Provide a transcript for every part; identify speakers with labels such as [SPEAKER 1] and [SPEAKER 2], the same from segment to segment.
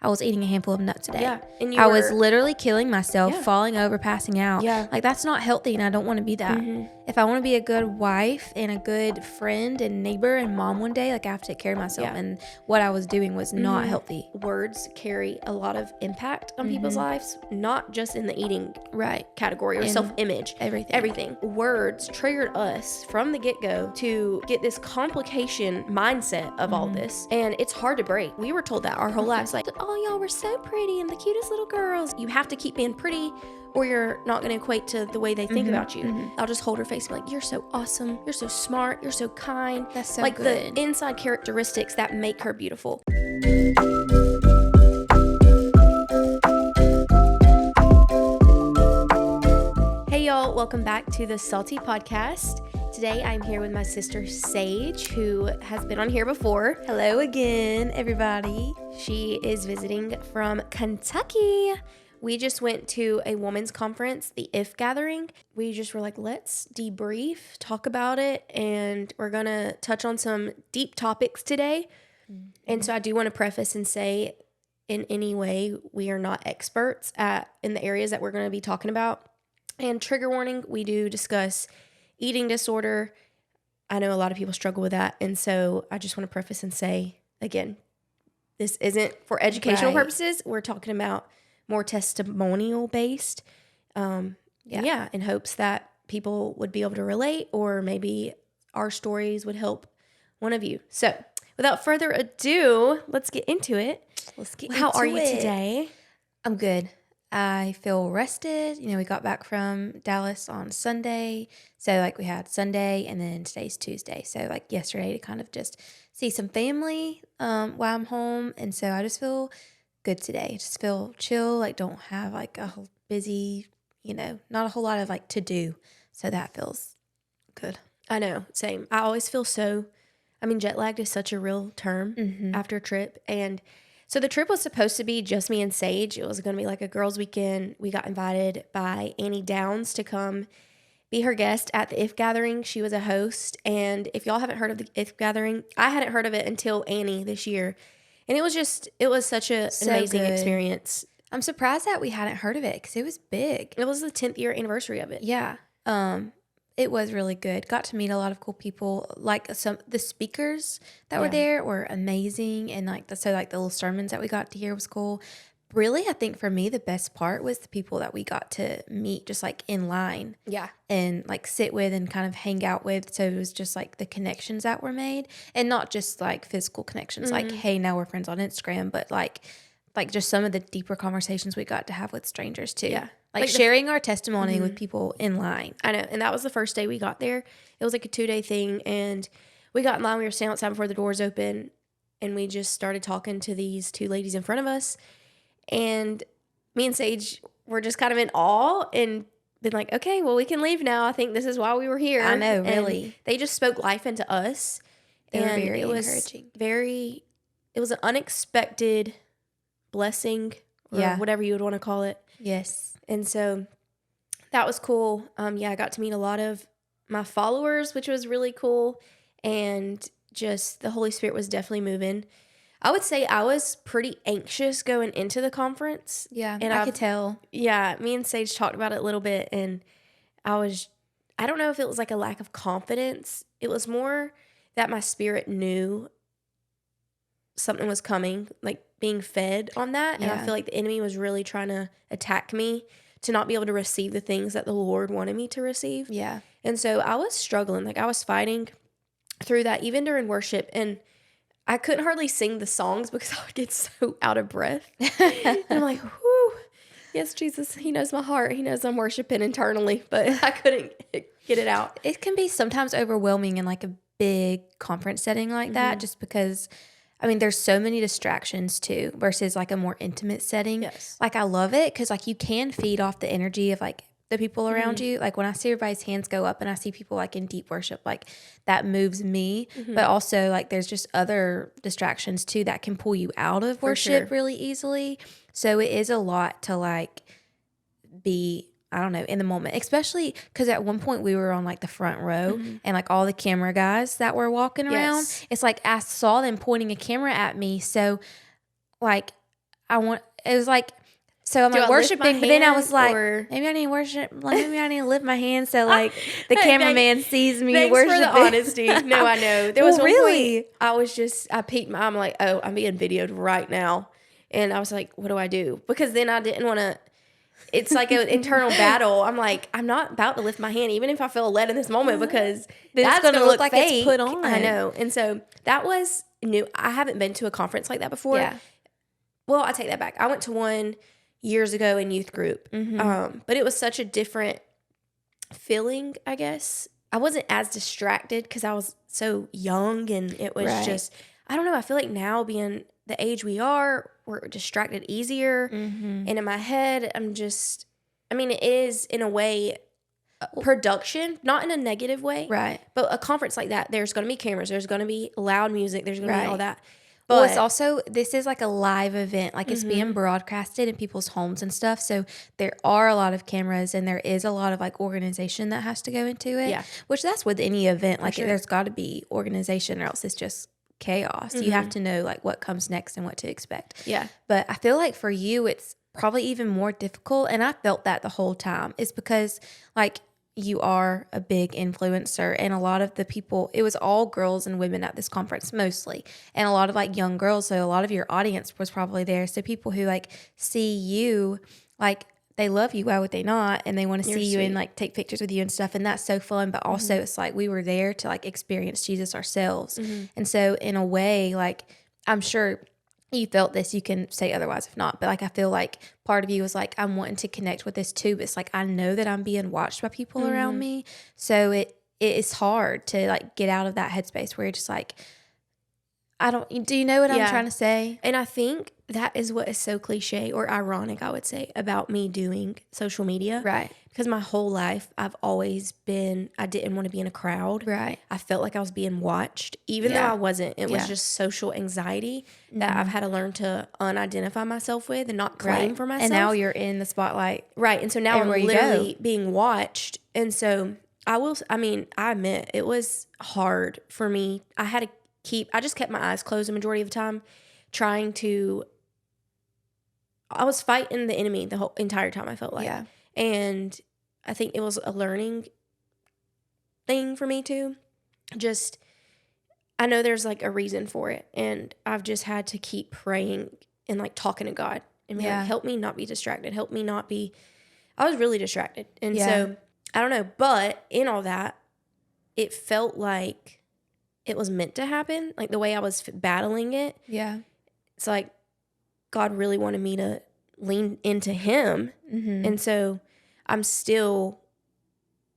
[SPEAKER 1] I was eating a handful of nuts a day.
[SPEAKER 2] Yeah. And
[SPEAKER 1] I was literally killing myself,
[SPEAKER 2] Yeah.
[SPEAKER 1] falling over, passing out.
[SPEAKER 2] Yeah.
[SPEAKER 1] Like, that's not healthy, and I don't want to be that. If I want to be a good wife and a good friend and neighbor and mom one day, like, I have to take care of myself.
[SPEAKER 2] Yeah.
[SPEAKER 1] And what I was doing was not healthy.
[SPEAKER 2] Words carry a lot of impact on people's lives, not just in the eating category or self-image. Everything. Words triggered us from the get-go to get this complication mindset of all this. And it's hard to break. We were told that our whole lives, like, oh, y'all were so pretty and the cutest little girls. You have to keep being pretty or you're not going to equate to the way they think about you. I'll just hold her face and be like, you're so awesome. You're so smart. You're so kind.
[SPEAKER 1] That's so
[SPEAKER 2] like
[SPEAKER 1] good.
[SPEAKER 2] The inside characteristics that make her beautiful. Hey y'all, welcome back to the Salty Podcast. Today I'm here with my sister Sage, who has been on here before.
[SPEAKER 1] Hello again, everybody.
[SPEAKER 2] She is visiting from Kentucky. We just went to a women's conference, the IF Gathering. We just were like, let's debrief, talk about it, and we're going to touch on some deep topics today. And so I do want to preface and say, in any way, we are not experts in the areas that we're going to be talking about. And trigger warning, we do discuss eating disorder. I know a lot of people struggle with that. And so I just want to preface and say, again, this isn't for educational purposes. We're talking about more testimonial based. In hopes that people would be able to relate, or maybe our stories would help one of you. So without further ado, let's get into it. How are you today?
[SPEAKER 1] I'm good. I feel rested. You know, we got back from Dallas on Sunday. So, like, we had Sunday and then today's Tuesday. So, like, yesterday to kind of just see some family while I'm home. And so I just feel good today. I just feel chill. Like, don't have, like, a whole busy, not a whole lot of, like, to do. So that feels good.
[SPEAKER 2] I know. Same. I always feel jet lagged is such a real term after a trip. And so the trip was supposed to be just me and Sage. It was going to be like a girls' weekend. We got invited by Annie Downs to come be her guest at the IF Gathering. She was a host. And if y'all haven't heard of the IF Gathering, I hadn't heard of it until Annie this year. And it was such an amazing experience.
[SPEAKER 1] I'm surprised that we hadn't heard of it because it was big.
[SPEAKER 2] It was the 10th year anniversary of it.
[SPEAKER 1] Yeah. It was really good. Got to meet a lot of cool people. Like the speakers that were there were amazing. And the little sermons that we got to hear was cool. Really, I think for me, the best part was the people that we got to meet just like in line.
[SPEAKER 2] Yeah.
[SPEAKER 1] And like sit with and kind of hang out with. So it was just like the connections that were made, and not just like physical connections. Like, hey, now we're friends on Instagram, but like just some of the deeper conversations we got to have with strangers too.
[SPEAKER 2] Yeah.
[SPEAKER 1] Like sharing our testimony with people in line.
[SPEAKER 2] I know. And that was the first day we got there. It was like a 2-day thing. And we got in line. We were standing outside before the doors open. And we just started talking to these two ladies in front of us. And me and Sage were just kind of in awe and been like, okay, well, we can leave now. I think this is why we were here.
[SPEAKER 1] I know, really.
[SPEAKER 2] And they just spoke life into us.
[SPEAKER 1] They were very encouraging.
[SPEAKER 2] It was an unexpected blessing, or whatever you would want to call it.
[SPEAKER 1] Yes.
[SPEAKER 2] And so that was cool. I got to meet a lot of my followers, which was really cool. And just the Holy Spirit was definitely moving. I would say I was pretty anxious going into the conference.
[SPEAKER 1] Yeah, and I could tell.
[SPEAKER 2] Yeah, me and Sage talked about it a little bit. And I don't know if it was like a lack of confidence. It was more that my spirit knew something was coming, like being fed on that. And I feel like the enemy was really trying to attack me to not be able to receive the things that the Lord wanted me to receive.
[SPEAKER 1] Yeah.
[SPEAKER 2] And so I was struggling. Like, I was fighting through that even during worship. And I couldn't hardly sing the songs because I would get so out of breath. And I'm like, whew, yes, Jesus, he knows my heart. He knows I'm worshiping internally, but I couldn't get it out.
[SPEAKER 1] It can be sometimes overwhelming in like a big conference setting like that, just because there's so many distractions too versus like a more intimate setting.
[SPEAKER 2] Yes.
[SPEAKER 1] Like, I love it because like you can feed off the energy of like the people around you. Like, when I see everybody's hands go up and I see people like in deep worship, like that moves me. But also like there's just other distractions too that can pull you out of worship really easily. So it is a lot to like be, I don't know, in the moment, especially because at one point we were on like the front row and like all the camera guys that were walking around, it's like I saw them pointing a camera at me. So like it was like, so I'm
[SPEAKER 2] Do
[SPEAKER 1] like
[SPEAKER 2] I lift my
[SPEAKER 1] worshiping, but then I was
[SPEAKER 2] hands,
[SPEAKER 1] like,
[SPEAKER 2] or-
[SPEAKER 1] maybe I need to worship, like maybe I need to lift my hands so like the
[SPEAKER 2] Hey,
[SPEAKER 1] cameraman sees me
[SPEAKER 2] Thanks
[SPEAKER 1] worshiping.
[SPEAKER 2] for the honesty. No, I know. There was
[SPEAKER 1] Well,
[SPEAKER 2] one
[SPEAKER 1] really?
[SPEAKER 2] point I peeked my, I'm like, oh, I'm being videoed right now. And I was like, what do I do? Because then I didn't want to, it's like an internal battle. I'm like, I'm not about to lift my hand, even if I feel led in this moment, because
[SPEAKER 1] Then it's
[SPEAKER 2] that's
[SPEAKER 1] gonna
[SPEAKER 2] going to
[SPEAKER 1] look
[SPEAKER 2] look
[SPEAKER 1] like it's
[SPEAKER 2] fake.
[SPEAKER 1] put on.
[SPEAKER 2] I know. And so that was new. I haven't been to a conference like that before.
[SPEAKER 1] Yeah.
[SPEAKER 2] Well, I take that back. I went to one years ago in youth group. But it was such a different feeling, I guess. I wasn't as distracted because I was so young, and it was just, I don't know. I feel like now, being the age we are, we're distracted easier. And in my head, I'm just, I mean, it is in a way production, not in a negative way.
[SPEAKER 1] Right.
[SPEAKER 2] But a conference like that, there's going to be cameras, there's going to be loud music, there's going to be all that. But
[SPEAKER 1] Well, it's also, this is like a live event. Like, it's being broadcasted in people's homes and stuff. So there are a lot of cameras, and there is a lot of like organization that has to go into it.
[SPEAKER 2] Yeah.
[SPEAKER 1] Which that's with any event. Like,
[SPEAKER 2] sure.
[SPEAKER 1] there's got to be organization, or else it's just chaos. You have to know like what comes next and what to expect.
[SPEAKER 2] Yeah.
[SPEAKER 1] But I feel like for you, it's probably even more difficult. And I felt that the whole time. It's because like, you are a big influencer, and a lot of the people, it was all girls and women at this conference mostly, and a lot of like young girls. So a lot of your audience was probably there. So people who like see you, like they love you, why would they not? And they want to see you and like take pictures with you and stuff. And that's so fun. But also it's like, we were there to like experience Jesus ourselves. And so in a way, like, I'm sure you felt this, you can say otherwise if not, but like I feel like part of you was like, I'm wanting to connect with this too, but it's like I know that I'm being watched by people around me, so it is hard to like get out of that headspace where you're just like, do you know what I'm trying to say?
[SPEAKER 2] And I think that is what is so cliche or ironic, I would say, about me doing social media.
[SPEAKER 1] Right.
[SPEAKER 2] Because my whole life, I've always been, I didn't want to be in a crowd.
[SPEAKER 1] Right.
[SPEAKER 2] I felt like I was being watched, even though I wasn't. It was just social anxiety that I've had to learn to unidentify myself with and not claim for myself.
[SPEAKER 1] And now you're in the spotlight.
[SPEAKER 2] Right. And so now I'm
[SPEAKER 1] everywhere you
[SPEAKER 2] literally being watched. And so I admit it was hard for me. I just kept my eyes closed the majority of the time, I was fighting the enemy the whole entire time, I felt like.
[SPEAKER 1] Yeah.
[SPEAKER 2] And I think it was a learning thing for me too. Just, I know there's like a reason for it. And I've just had to keep praying and like talking to God and be like, help me not be distracted. Help me not be, I was really distracted. And so, I don't know. But in all that, it felt like it was meant to happen. Like the way I was battling it.
[SPEAKER 1] Yeah.
[SPEAKER 2] It's like God really wanted me to lean into him. And so I'm still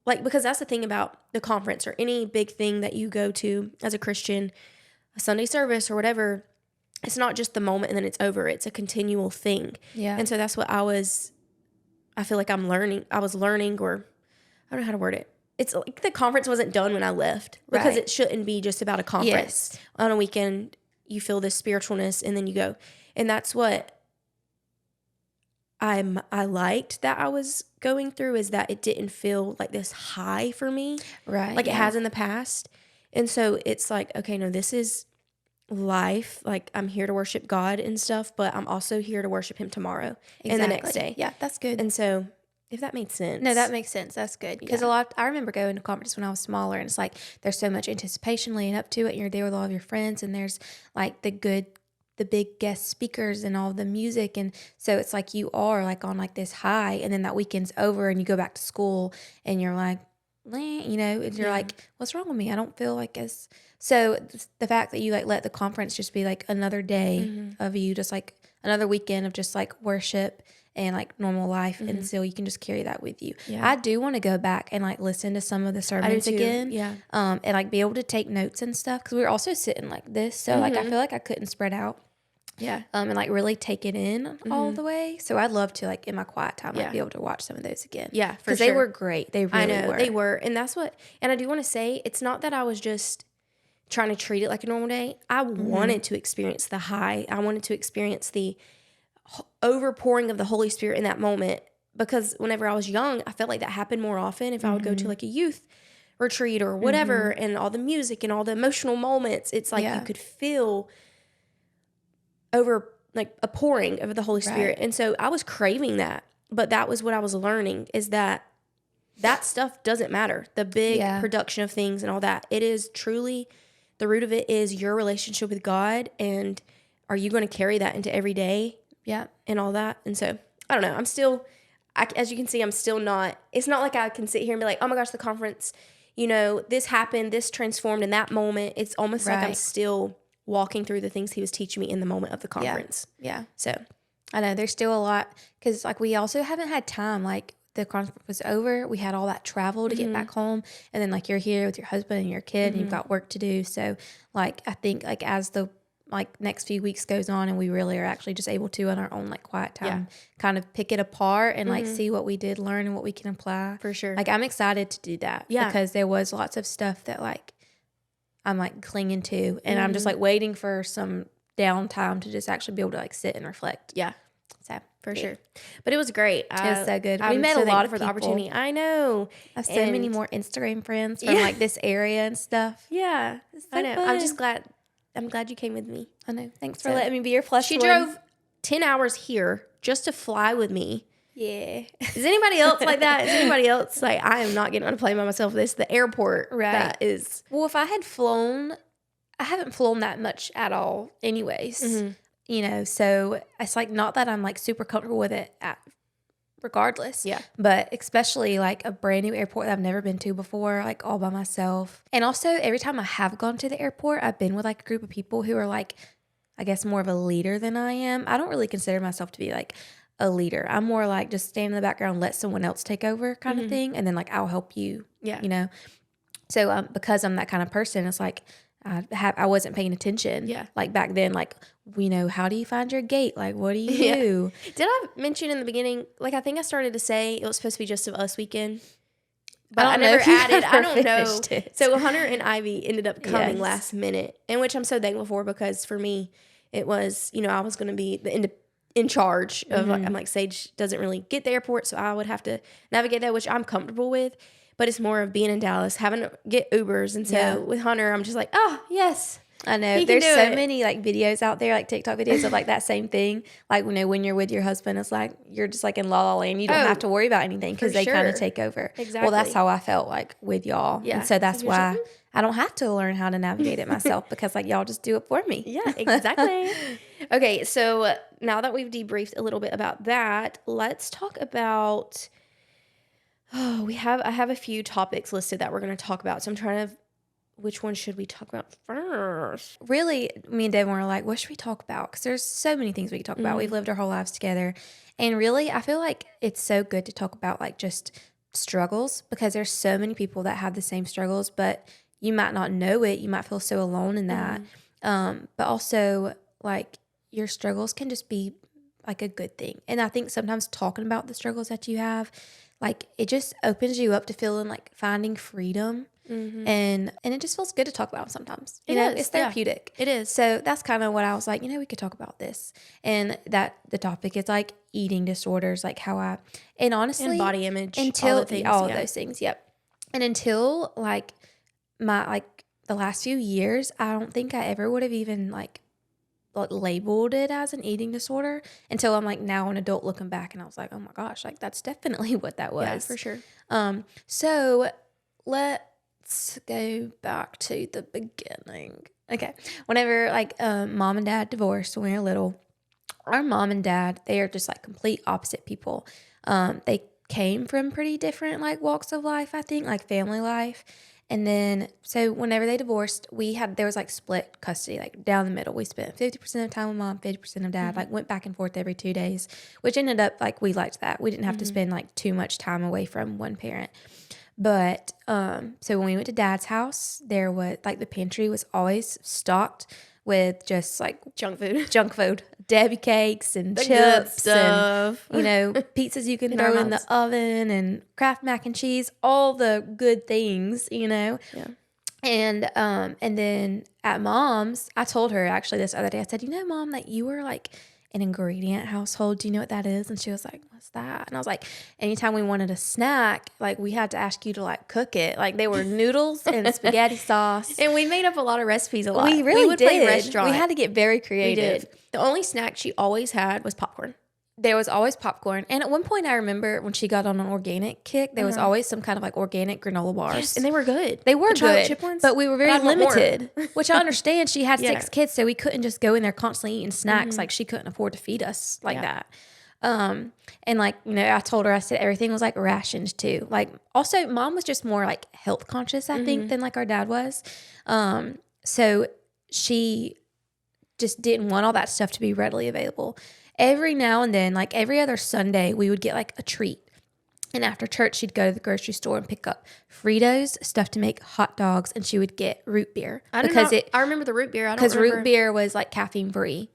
[SPEAKER 2] like, because that's the thing about the conference or any big thing that you go to as a Christian, a Sunday service or whatever, it's not just the moment and then it's over. It's a continual thing.
[SPEAKER 1] Yeah.
[SPEAKER 2] And so that's what I feel like I was learning, or I don't know how to word it. It's like the conference wasn't done when I left, because it shouldn't be just about a conference. Yes. On a weekend, you feel this spiritualness and then you go. And that's what I liked that I was going through, is that it didn't feel like this high for me.
[SPEAKER 1] Right.
[SPEAKER 2] Like it has in the past. And so it's like, okay, no, this is life. Like I'm here to worship God and stuff, but I'm also here to worship him tomorrow and the next day.
[SPEAKER 1] Yeah, that's good.
[SPEAKER 2] And so if that made sense.
[SPEAKER 1] No, that makes sense. That's good. Because I remember going to conferences when I was smaller, and it's like there's so much anticipation leading up to it, and you're there with all of your friends, and there's like the big guest speakers and all the music, and so it's like you are like on like this high, and then that weekend's over and you go back to school and you're like, and you're like, what's wrong with me? I don't feel like as. So the fact that you like let the conference just be like another day of you, just like another weekend of just like worship and like normal life, and so you can just carry that with you. I do want to go back and like listen to some of the sermons again, and like be able to take notes and stuff, because we were also sitting like this, so like I feel like I couldn't spread out, and like really take it in all the way. So I'd love to like in my quiet time like be able to watch some of those again.
[SPEAKER 2] Yeah, for
[SPEAKER 1] because
[SPEAKER 2] sure.
[SPEAKER 1] they were great. They really
[SPEAKER 2] I know
[SPEAKER 1] were.
[SPEAKER 2] they were, and that's what. And I do want to say, it's not that I was just trying to treat it like a normal day. I wanted to experience the high. I wanted to experience the overpouring of the Holy Spirit in that moment, because whenever I was young, I felt like that happened more often if I would go to like a youth retreat or whatever, and all the music and all the emotional moments, it's like you could feel like a pouring of the Holy Spirit. And so I was craving that. But that was what I was learning, is that stuff doesn't matter. The big production of things and all that. It is truly, the root of it is your relationship with God. And are you going to carry that into every day?
[SPEAKER 1] Yeah.
[SPEAKER 2] And all that. And so, I don't know. I'm still, as you can see, I'm still not, it's not like I can sit here and be like, oh my gosh, the conference, this happened, this transformed in that moment. It's almost like I'm still walking through the things he was teaching me in the moment of the conference.
[SPEAKER 1] Yeah.
[SPEAKER 2] So,
[SPEAKER 1] I know there's still a lot, because like we also haven't had time, like the conference was over, we had all that travel to get back home, and then like you're here with your husband and your kid and you've got work to do. So like I think like as the like next few weeks goes on and we really are actually just able to in our own like quiet time kind of pick it apart and like see what we did learn and what we can apply.
[SPEAKER 2] For sure.
[SPEAKER 1] Like I'm excited to do that because there was lots of stuff that like I'm like clinging to, and I'm just like waiting for some downtime to just actually be able to like sit and reflect.
[SPEAKER 2] Yeah.
[SPEAKER 1] So
[SPEAKER 2] for sure. But it was great.
[SPEAKER 1] It was so good.
[SPEAKER 2] We met a lot of people. The opportunity. I know.
[SPEAKER 1] I have so many more Instagram friends from like this area and stuff.
[SPEAKER 2] Yeah.
[SPEAKER 1] So
[SPEAKER 2] I know.
[SPEAKER 1] fun.
[SPEAKER 2] I'm just glad. I'm glad you came with me.
[SPEAKER 1] I know. Thanks for letting me be your plus
[SPEAKER 2] She
[SPEAKER 1] one.
[SPEAKER 2] drove 10 hours here just to fly with me.
[SPEAKER 1] Yeah.
[SPEAKER 2] Is anybody else like that? Is anybody else like, I am not getting on a plane by myself? This the airport.
[SPEAKER 1] Right.
[SPEAKER 2] That is.
[SPEAKER 1] Well, if I had flown, I haven't flown that much at all anyways. So it's like not that I'm like super comfortable with it regardless.
[SPEAKER 2] Yeah.
[SPEAKER 1] But especially like a brand new airport that I've never been to before, like all by myself. And also every time I have gone to the airport, I've been with like a group of people who are like, I guess more of a leader than I am. I don't really consider myself to be like a leader. I'm more like just stand in the background, let someone else take over kind of thing. And then like, I'll help you, So because I'm that kind of person, it's like, I wasn't paying attention.
[SPEAKER 2] Yeah.
[SPEAKER 1] Like back then, like, how do you find your gate? Like, what do you do?
[SPEAKER 2] Did I mention in the beginning, like, I think I started to say it was supposed to be just of us weekend, but I never added. I don't know.
[SPEAKER 1] It.
[SPEAKER 2] So Hunter and Ivy ended up coming last minute, and which I'm so thankful for, because for me, it was, I was going to be in charge of, I'm like, Sage doesn't really get the airport, so I would have to navigate that, which I'm comfortable with. But it's more of being in Dallas, having to get Ubers. And so with Hunter, I'm just like, oh, yes.
[SPEAKER 1] I know. There's so many like videos out there, like TikTok videos of like that same thing. Like, when you're with your husband, it's like you're just like in la la land. You don't have to worry about anything because they kind of take over.
[SPEAKER 2] Exactly.
[SPEAKER 1] Well, that's how I felt like with y'all. Yeah. And so that's why I don't have to learn how to navigate it myself because like y'all just do it for me.
[SPEAKER 2] Yeah, exactly. Okay, so now that we've debriefed a little bit about that, let's talk about... I have a few topics listed that we're going to talk about. So I'm trying to, which one should we talk about first?
[SPEAKER 1] Really, me and Devin were like, what should we talk about? Because there's so many things we can talk about. We've lived our whole lives together. And really, I feel like it's so good to talk about like just struggles, because there's so many people that have the same struggles, but you might not know it. You might feel so alone in that. But also like your struggles can just be like a good thing. And I think sometimes talking about the struggles that you have, like it just opens you up to feeling like finding freedom, and it just feels good to talk about sometimes. It's therapeutic.
[SPEAKER 2] It is.
[SPEAKER 1] So that's kind of what I was like. We could talk about this, and that the topic is like eating disorders, like how and honestly,
[SPEAKER 2] and body image,
[SPEAKER 1] until all of those things. Yep. And until like the last few years, I don't think I ever would have even like labeled it as an eating disorder until I'm like now an adult looking back, and I was like, oh my gosh, like that's definitely what that was.
[SPEAKER 2] Yeah, for sure.
[SPEAKER 1] So let's go back to the beginning. Okay. Whenever like mom and dad divorced when we were little, our mom and dad, they are just like complete opposite people. They came from pretty different like walks of life, I think, like family life. And then, so whenever they divorced, there was like split custody, like down the middle. We spent 50% of the time with mom, 50% of dad, like went back and forth every 2 days, which ended up like we liked that. We didn't have to spend like too much time away from one parent. But, so when we went to dad's house, there was like the pantry was always stocked with just like
[SPEAKER 2] junk food,
[SPEAKER 1] Debbie cakes and
[SPEAKER 2] the
[SPEAKER 1] chips
[SPEAKER 2] and,
[SPEAKER 1] pizzas you can throw in the oven and Kraft mac and cheese, all the good things, Yeah. And then at mom's, I told her actually this other day, I said, Mom, that you were like an ingredient household. Do you know what that is? And she was like, what's that? And I was like, anytime we wanted a snack, like we had to ask you to like cook it. Like they were noodles and spaghetti sauce.
[SPEAKER 2] And we made up a lot of recipes a lot.
[SPEAKER 1] We really
[SPEAKER 2] would
[SPEAKER 1] did.
[SPEAKER 2] play restaurant.
[SPEAKER 1] We had to get very creative.
[SPEAKER 2] We did. The only snack she always had was popcorn.
[SPEAKER 1] There was always popcorn. And at one point I remember when she got on an organic kick, there was always some kind of like organic granola bars.
[SPEAKER 2] Yes, and they were good.
[SPEAKER 1] They were
[SPEAKER 2] the chocolate
[SPEAKER 1] good,
[SPEAKER 2] chip ones,
[SPEAKER 1] but we were very limited, which I understand. She had
[SPEAKER 2] Yeah.
[SPEAKER 1] 6 kids, so we couldn't just go in there constantly eating snacks. Like she couldn't afford to feed us like that. And like, you know, I told her, I said everything was like rationed too. Like also mom was just more like health conscious, I think, than like our dad was. So she just didn't want all that stuff to be readily available. Every now and then, like every other Sunday, we would get like a treat. And after church, she'd go to the grocery store and pick up Fritos, stuff to make hot dogs, and she would get root beer.
[SPEAKER 2] I remember the root beer.
[SPEAKER 1] Because root beer was like caffeine free.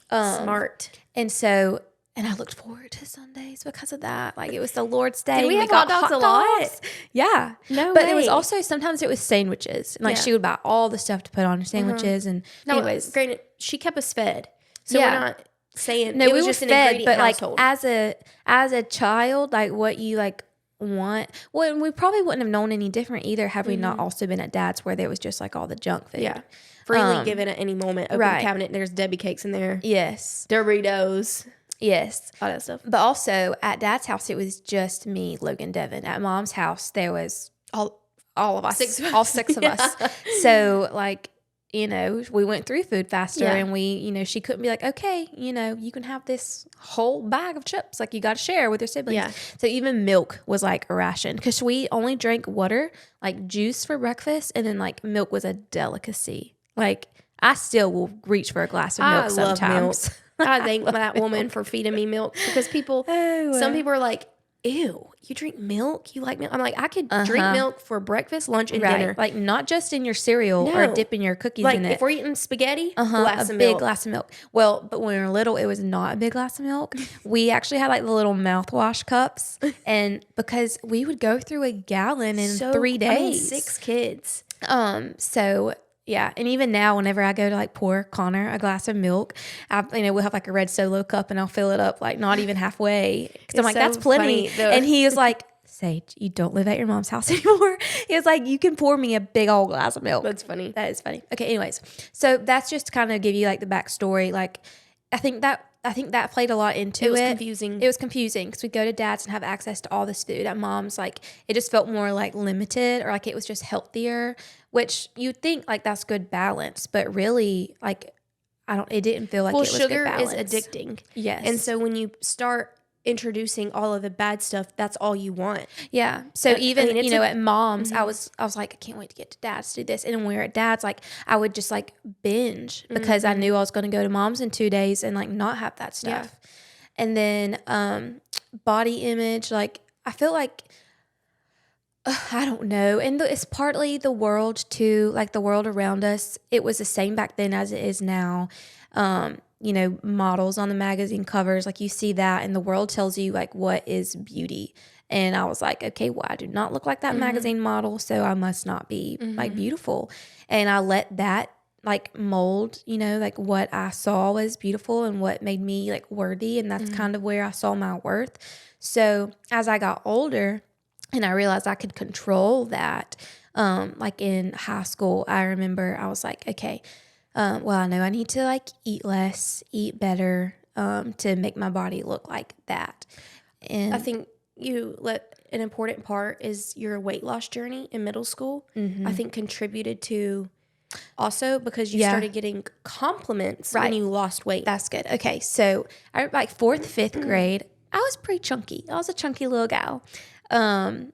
[SPEAKER 2] Smart.
[SPEAKER 1] And so, and I looked forward to Sundays because of that. Like it was the Lord's Day.
[SPEAKER 2] Did we
[SPEAKER 1] and
[SPEAKER 2] have
[SPEAKER 1] got
[SPEAKER 2] hot dogs a lot?
[SPEAKER 1] Yeah.
[SPEAKER 2] No
[SPEAKER 1] But
[SPEAKER 2] way.
[SPEAKER 1] it was also, sometimes it was sandwiches. And like she would buy all the stuff to put on her sandwiches. And anyways.
[SPEAKER 2] Granted, she kept us fed. So
[SPEAKER 1] Yeah.
[SPEAKER 2] we're not saying
[SPEAKER 1] No,
[SPEAKER 2] it
[SPEAKER 1] we
[SPEAKER 2] was
[SPEAKER 1] were
[SPEAKER 2] just an
[SPEAKER 1] fed,
[SPEAKER 2] ingredient
[SPEAKER 1] but
[SPEAKER 2] household.
[SPEAKER 1] like as a child, like what you like want. Well, and we probably wouldn't have known any different either had we not also been at dad's where there was just like all the junk food.
[SPEAKER 2] Yeah. Freely given at any moment. Open the cabinet, there's Debbie cakes in there.
[SPEAKER 1] Yes.
[SPEAKER 2] Doritos.
[SPEAKER 1] Yes.
[SPEAKER 2] All that stuff.
[SPEAKER 1] But also at dad's house, it was just me, Logan, Devin. At mom's house, there was all of us,
[SPEAKER 2] 6 of us.
[SPEAKER 1] all 6 of us. So like, you know, we went through food faster and we, you know, she couldn't be like, okay, you know, you can have this whole bag of chips. Like you got to share with your siblings.
[SPEAKER 2] Yeah.
[SPEAKER 1] So even milk was like a ration because we only drank water, like juice for breakfast. And then like milk was a delicacy. Like I still will reach for a glass of milk sometimes.
[SPEAKER 2] Love milk. I thank that woman for feeding me milk because some people are like, ew, you drink milk? You like milk? I'm like, I could drink milk for breakfast, lunch, and dinner.
[SPEAKER 1] Like not just in your cereal or dipping your cookies
[SPEAKER 2] like
[SPEAKER 1] in it.
[SPEAKER 2] if we're eating spaghetti,
[SPEAKER 1] A big glass of milk. Well, but when we were little, it was not a big glass of milk. We actually had like the little mouthwash cups. And because we would go through a gallon in 3 days.
[SPEAKER 2] I mean, 6 kids.
[SPEAKER 1] So yeah, and even now, whenever I go to like pour Connor a glass of milk, we'll have like a red Solo cup, and I'll fill it up like not even halfway because I'm like, that's plenty. And he is like, Sage, you don't live at your mom's house anymore. He was like, you can pour me a big old glass of milk.
[SPEAKER 2] That's funny.
[SPEAKER 1] That is funny. Okay, anyways, so that's just to kind of give you like the backstory. Like, I think that played a lot into it.
[SPEAKER 2] It was confusing.
[SPEAKER 1] It was confusing because we'd go to dad's and have access to all this food. At mom's, like, it just felt more like limited or like it was just healthier, which you'd think like that's good balance. But really, like, it didn't feel like it was
[SPEAKER 2] sugar
[SPEAKER 1] good balance.
[SPEAKER 2] is addicting.
[SPEAKER 1] Yes.
[SPEAKER 2] And so when you start introducing all of the bad stuff, that's all you want.
[SPEAKER 1] Yeah. So even,
[SPEAKER 2] it's
[SPEAKER 1] at mom's, I was like, I can't wait to get to dad's to do this. And when we were at dad's, like I would just like binge because I knew I was going to go to mom's in 2 days and like not have that stuff. Yeah. And then body image, like I feel like, I don't know. And it's partly the world too, like the world around us. It was the same back then as it is now. Models on the magazine covers, like you see that and the world tells you like what is beauty. And I was like, okay, well, I do not look like that magazine model, so I must not be like beautiful. And I let that like mold, like what I saw was beautiful and what made me like worthy. And that's kind of where I saw my worth. So as I got older and I realized I could control that, like in high school, I remember I was like, okay, well, I know I need to like eat less, eat better, to make my body look like that. And
[SPEAKER 2] I think an important part is your weight loss journey in middle school. I think contributed to also because you started getting compliments when you lost weight.
[SPEAKER 1] That's good. Okay. So I like 4th, 5th grade, I was pretty chunky. I was a chunky little gal. And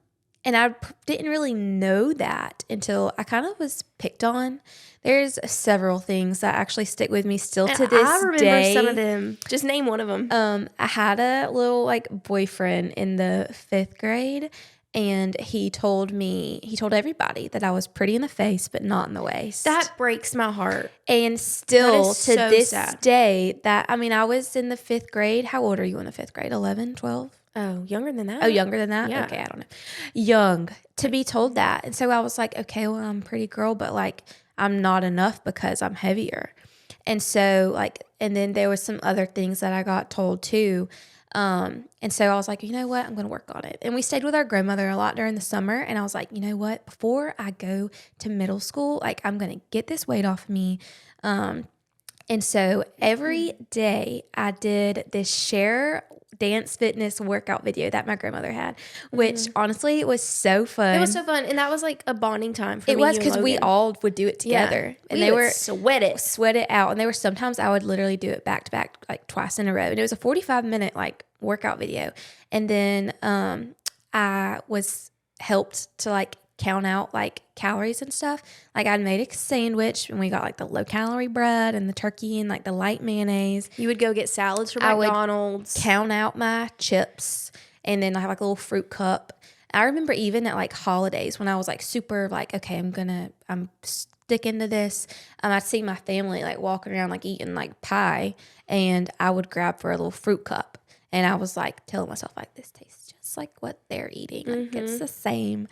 [SPEAKER 1] I didn't really know that until I kind of was picked on. There's several things that actually stick with me still to this day.
[SPEAKER 2] I remember some of them. Just name one of them.
[SPEAKER 1] I had a little like boyfriend in the 5th grade, and he told everybody that I was pretty in the face, but not in the waist.
[SPEAKER 2] That breaks my heart.
[SPEAKER 1] And still to this
[SPEAKER 2] sad.
[SPEAKER 1] day, I was in the 5th grade. How old are you in the 5th grade? 11, 12?
[SPEAKER 2] Oh, younger than that?
[SPEAKER 1] Oh, younger than that?
[SPEAKER 2] Yeah.
[SPEAKER 1] Okay, I don't know. Young to be told that. And so I was like, okay, well, I'm a pretty girl, but like I'm not enough because I'm heavier. And so like, and then there was some other things that I got told too. And so I was like, you know what, I'm going to work on it. And we stayed with our grandmother a lot during the summer. And I was like, you know what, before I go to middle school, like I'm going to get this weight off of me. And so every day I did this share dance fitness workout video that my grandmother had, which honestly was so fun.
[SPEAKER 2] It was so fun. And that was like a bonding time for me.
[SPEAKER 1] It was because we all would do it together.
[SPEAKER 2] Yeah.
[SPEAKER 1] And
[SPEAKER 2] they would sweat it
[SPEAKER 1] out. And there were sometimes I would literally do it back to back, like twice in a row. And it was a 45-minute like workout video. And then I was helped to like count out like calories and stuff. Like I'd made a sandwich and we got like the low calorie bread and the turkey and like the light mayonnaise.
[SPEAKER 2] You would go get salads from McDonald's.
[SPEAKER 1] Count out my chips and then I have like a little fruit cup. I remember even at like holidays when I was like super like, okay, I'm sticking to this. I'd see my family like walking around like eating like pie and I would grab for a little fruit cup. And I was like telling myself like, this tastes just like what they're eating. Like it's the same.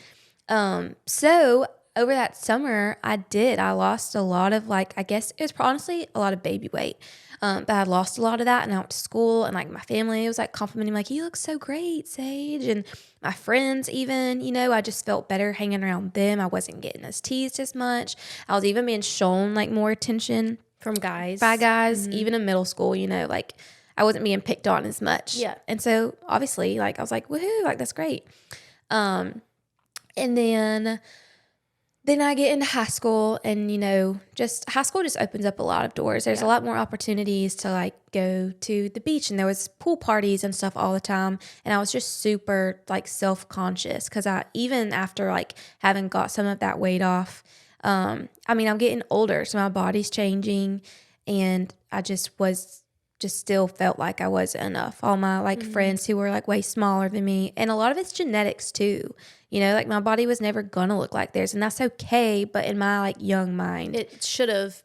[SPEAKER 1] So over that summer I lost a lot of like, I guess it was honestly a lot of baby weight. But I lost a lot of that and I went to school and like my family was like complimenting me, like, you look so great, Sage. And my friends even, you know, I just felt better hanging around them. I wasn't getting as teased as much. I was even being shown like more attention by guys, even in middle school, you know, like I wasn't being picked on as much.
[SPEAKER 2] Yeah.
[SPEAKER 1] And so obviously like I was like, woohoo, like that's great. And then I get into high school and, you know, just high school just opens up a lot of doors. There's a lot more opportunities to like go to the beach and there was pool parties and stuff all the time. And I was just super like self-conscious because even after like having got some of that weight off, I mean, I'm getting older, so my body's changing and I just still felt like I wasn't enough. All my like friends who were like way smaller than me, and a lot of it's genetics too. You know, like my body was never gonna look like theirs, and that's okay. But in my like young mind,
[SPEAKER 2] it should have.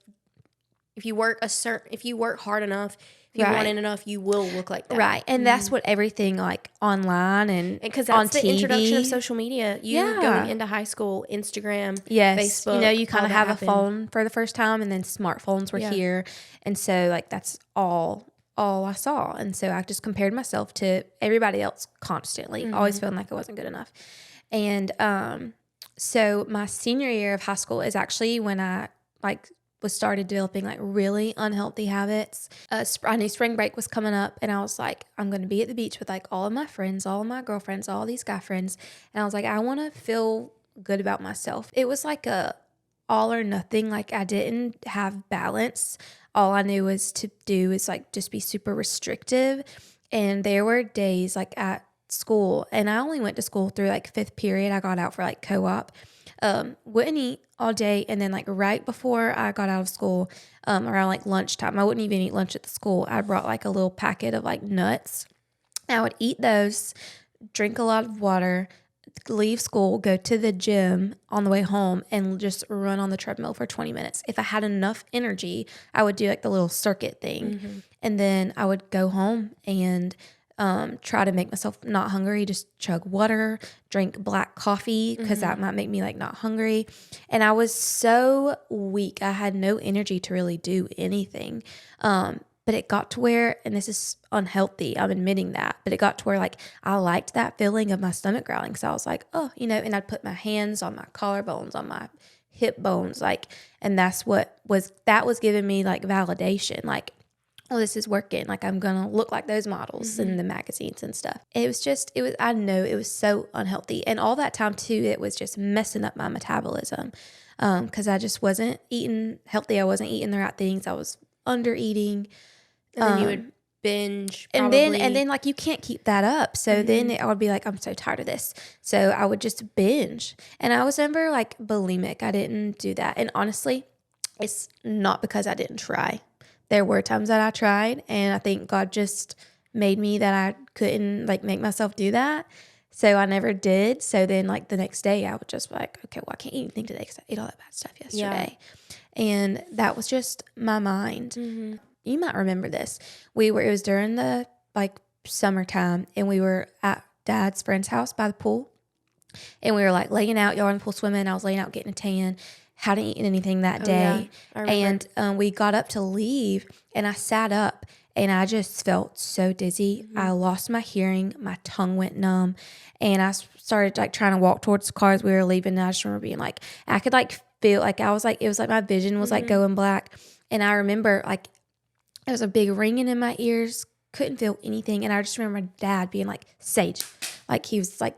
[SPEAKER 2] If you work hard enough, if you want it enough, you will look like that.
[SPEAKER 1] Right, and that's what everything like online and
[SPEAKER 2] because
[SPEAKER 1] on
[SPEAKER 2] that's the
[SPEAKER 1] TV.
[SPEAKER 2] Introduction of social media. Going into high school, Instagram, Facebook.
[SPEAKER 1] You know, you kind of have a phone for the first time, and then smartphones were here, and so like that's all I saw. And so I just compared myself to everybody else constantly, always feeling like I wasn't good enough. And so my senior year of high school is actually when I like was started developing like really unhealthy habits. I knew spring break was coming up and I was like, I'm going to be at the beach with like all of my friends, all of my girlfriends, all these guy friends. And I was like, I want to feel good about myself. It was like a all or nothing. Like I didn't have balance. All I knew was to do is like just be super restrictive. And there were days like at school, and I only went to school through like fifth period. I got out for like co-op. Wouldn't eat all day, and then like right before I got out of school, around like lunchtime, I wouldn't even eat lunch at the school. I brought like a little packet of like nuts. I would eat those, drink a lot of water, leave school, go to the gym on the way home, and just run on the treadmill for 20 minutes. If I had enough energy, I would do like the little circuit thing, and then I would go home and try to make myself not hungry, just chug water, drink black coffee because that might make me like not hungry. And I was so weak. I had no energy to really do anything. But it got to where, and this is unhealthy, I'm admitting that, but it got to where like I liked that feeling of my stomach growling. So I was like, oh, you know, and I'd put my hands on my collarbones, on my hip bones, like, and that was giving me like validation, like, oh, this is working. Like I'm going to look like those models in the magazines and stuff. I know it was so unhealthy. And all that time too, it was just messing up my metabolism. Cause I just wasn't eating healthy. I wasn't eating the right things. I was under eating.
[SPEAKER 2] And then you would binge
[SPEAKER 1] probably. And then like you can't keep that up. So then I would be like, I'm so tired of this. So I would just binge. And I was never like bulimic. I didn't do that. And honestly, it's not because I didn't try. There were times that I tried, and I think God just made me that I couldn't like make myself do that. So I never did. So then like the next day I would just be like, okay, well I can't eat anything today because I ate all that bad stuff yesterday. Yeah. And that was just my mind. You might remember this. It was during the like summertime, and we were at Dad's friend's house by the pool, and we were like laying out, y'all in the pool swimming. I was laying out getting a tan, hadn't eaten anything that day.
[SPEAKER 2] I remember.
[SPEAKER 1] And we got up to leave, and I sat up, and I just felt so dizzy. I lost my hearing. My tongue went numb, and I started like trying to walk towards the car as we were leaving. And I just remember being like, I could like feel like I was like, it was like my vision was like going black. And I remember like there was a big ringing in my ears, couldn't feel anything. And I just remember my dad being like, Sage, like he was like,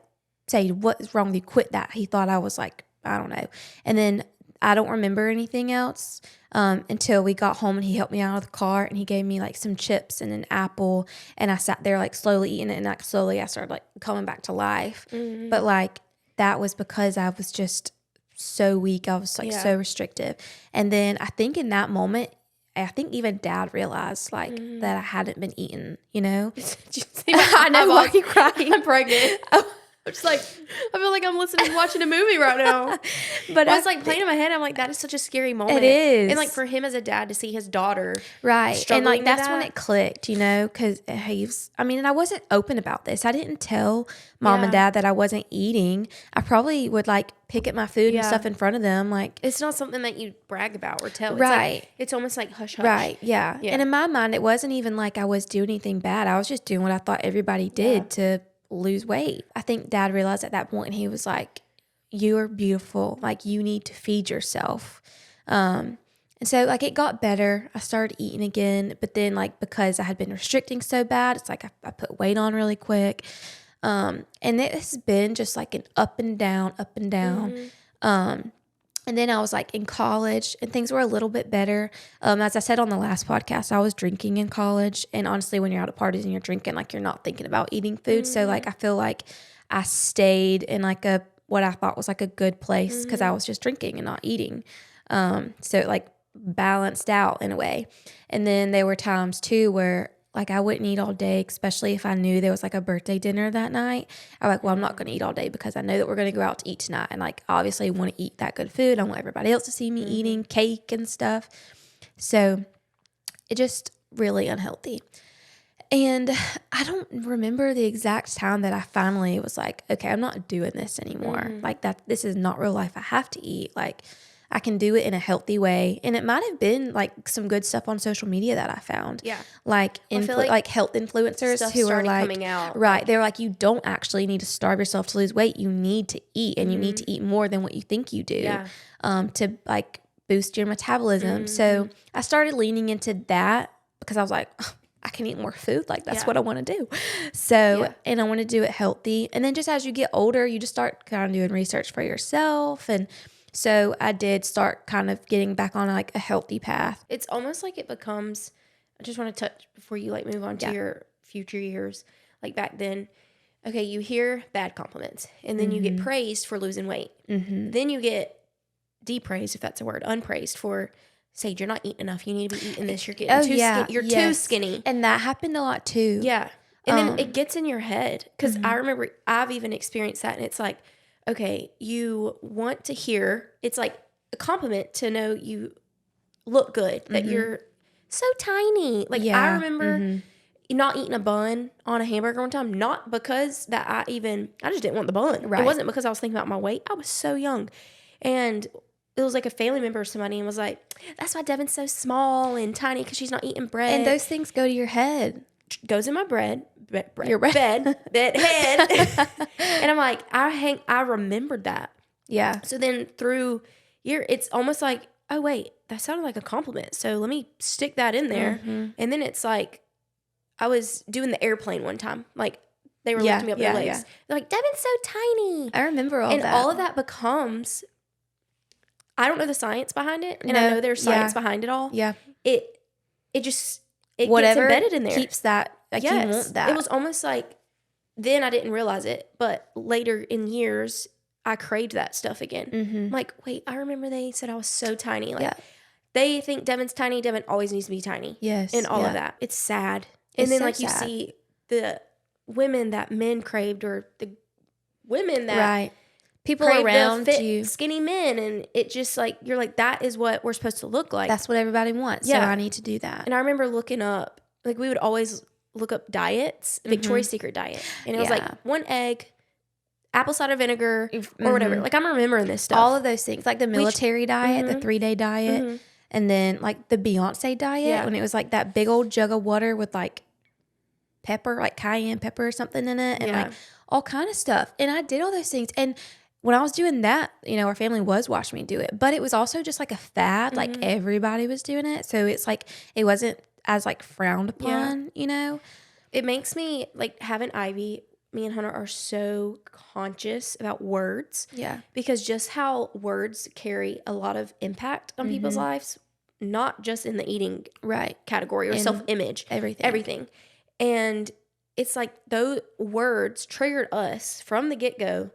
[SPEAKER 1] Sage, what is wrong with you? Quit that. He thought I was like, I don't know. And then I don't remember anything else until we got home, and he helped me out of the car, and he gave me like some chips and an apple, and I sat there like slowly eating it, and like slowly I started like coming back to life. But like that was because I was just so weak. I was like so restrictive. And then I think in that moment, I think even Dad realized like that I hadn't been eating, you know.
[SPEAKER 2] I know. Why are you crying? I'm pregnant. I'm just like, I feel like I'm watching a movie right now. But I was like playing in my head. I'm like, that is such a scary moment.
[SPEAKER 1] It is.
[SPEAKER 2] And like for him as a dad to see his daughter.
[SPEAKER 1] Right. And like that's when it clicked, you know, because and I wasn't open about this. I didn't tell Mom and Dad that I wasn't eating. I probably would like pick at my food and stuff in front of them. Like,
[SPEAKER 2] it's not something that you brag about or tell.
[SPEAKER 1] Right.
[SPEAKER 2] It's almost like hush hush.
[SPEAKER 1] Right. Yeah. And in my mind, it wasn't even like I was doing anything bad. I was just doing what I thought everybody did to lose weight. I think Dad realized at that point, and he was like, you are beautiful. Like, you need to feed yourself. And so like it got better. I started eating again, but then like because I had been restricting so bad, it's like I put weight on really quick. And it has been just like an up and down. And then I was like in college, and things were a little bit better. As I said on the last podcast, I was drinking in college. And honestly, when you're out at parties and you're drinking, like you're not thinking about eating food. So like I feel like I stayed in like what I thought was like a good place because I was just drinking and not eating. So it like balanced out in a way. And then there were times too where like I wouldn't eat all day, especially if I knew there was like a birthday dinner that night. I'm like, well, I'm not going to eat all day because I know that we're going to go out to eat tonight. And like, obviously want to eat that good food. I want everybody else to see me eating cake and stuff. So it just really unhealthy. And I don't remember the exact time that I finally was like, okay, I'm not doing this anymore. Like this is not real life. I have to eat. Like I can do it in a healthy way. And it might have been like some good stuff on social media that I found.
[SPEAKER 2] Yeah.
[SPEAKER 1] Like, like health influencers who are like,
[SPEAKER 2] coming out.
[SPEAKER 1] Right. They're like, you don't actually need to starve yourself to lose weight. You need to eat, and you need to eat more than what you think you do to like boost your metabolism. So I started leaning into that because I was like, oh, I can eat more food. Like that's what I want to do. So, and I want to do it healthy. And then just as you get older, you just start kind of doing research for yourself. And so I did start kind of getting back on like a healthy path.
[SPEAKER 2] It's almost like it becomes, I just want to touch before you like move on to your future years. Like back then, okay, you hear bad compliments and then you get praised for losing weight. Then you get depraised, if that's a word, unpraised for, Sage, you're not eating enough. You need to be eating this. You're getting too skinny. You're too skinny.
[SPEAKER 1] And that happened a lot too.
[SPEAKER 2] Yeah. And then it gets in your head. Because I remember I've even experienced that. And it's like, okay, you want to hear, it's like a compliment to know you look good, that you're so tiny. Like I remember not eating a bun on a hamburger one time, not because that I just didn't want the bun. Right. It wasn't because I was thinking about my weight. I was so young. And it was like a family member or somebody and was like, that's why Devin's so small and tiny because she's not eating bread.
[SPEAKER 1] And those things go to your head.
[SPEAKER 2] Goes in my your head. And I'm like, I remembered that. Yeah. So then through it's almost like, oh wait, that sounded like a compliment. So let me stick that in there. And then it's like, I was doing the airplane one time. Like they were lifting me up their legs. Yeah. They're like, Devin's so tiny.
[SPEAKER 1] I remember all that.
[SPEAKER 2] And all of that becomes, I don't know the science behind it. And I know there's science behind it all. Yeah. It gets embedded in there.
[SPEAKER 1] Keeps that. Like you want that.
[SPEAKER 2] It was almost like, then I didn't realize it, but later in years, I craved that stuff again. I'm like, wait, I remember they said I was so tiny. Like they think Devin's tiny. Devin always needs to be tiny. Yes. And all of that. It's sad. And then so like sad. You see the women that men craved, or the women that
[SPEAKER 1] people around
[SPEAKER 2] fit,
[SPEAKER 1] you,
[SPEAKER 2] skinny men, and it just like, you're like, that is what we're supposed to look like.
[SPEAKER 1] That's what everybody wants. So I need to do that.
[SPEAKER 2] And I remember looking up, like we would always look up diets, Victoria's Secret diet, and it was like 1 egg, apple cider vinegar or whatever. Like, I'm remembering this stuff.
[SPEAKER 1] All of those things, like the military diet, the 3-day diet, and then like the Beyonce diet when it was like that big old jug of water with like pepper, like cayenne pepper or something in it, and like all kind of stuff. And I did all those things. And when I was doing that, you know, our family was watching me do it, but it was also just like a fad. Like everybody was doing it. So it's like, it wasn't as like frowned upon, you know?
[SPEAKER 2] It makes me like having Ivy, me and Hunter are so conscious about words. Yeah. Because just how words carry a lot of impact on people's lives, not just in the eating category or self-image. Everything. And it's like those words triggered us from the get-go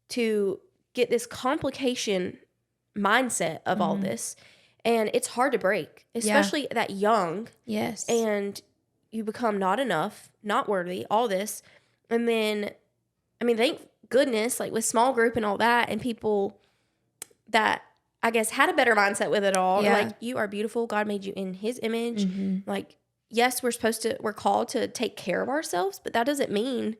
[SPEAKER 2] to get this complication mindset of all this. And it's hard to break, especially that young. Yes. And you become not enough, not worthy, all this. And then, I mean, thank goodness, like with small group and all that, and people that I guess had a better mindset with it all. Like, you are beautiful. God made you in his image. Like, yes, we're called to take care of ourselves, but that doesn't mean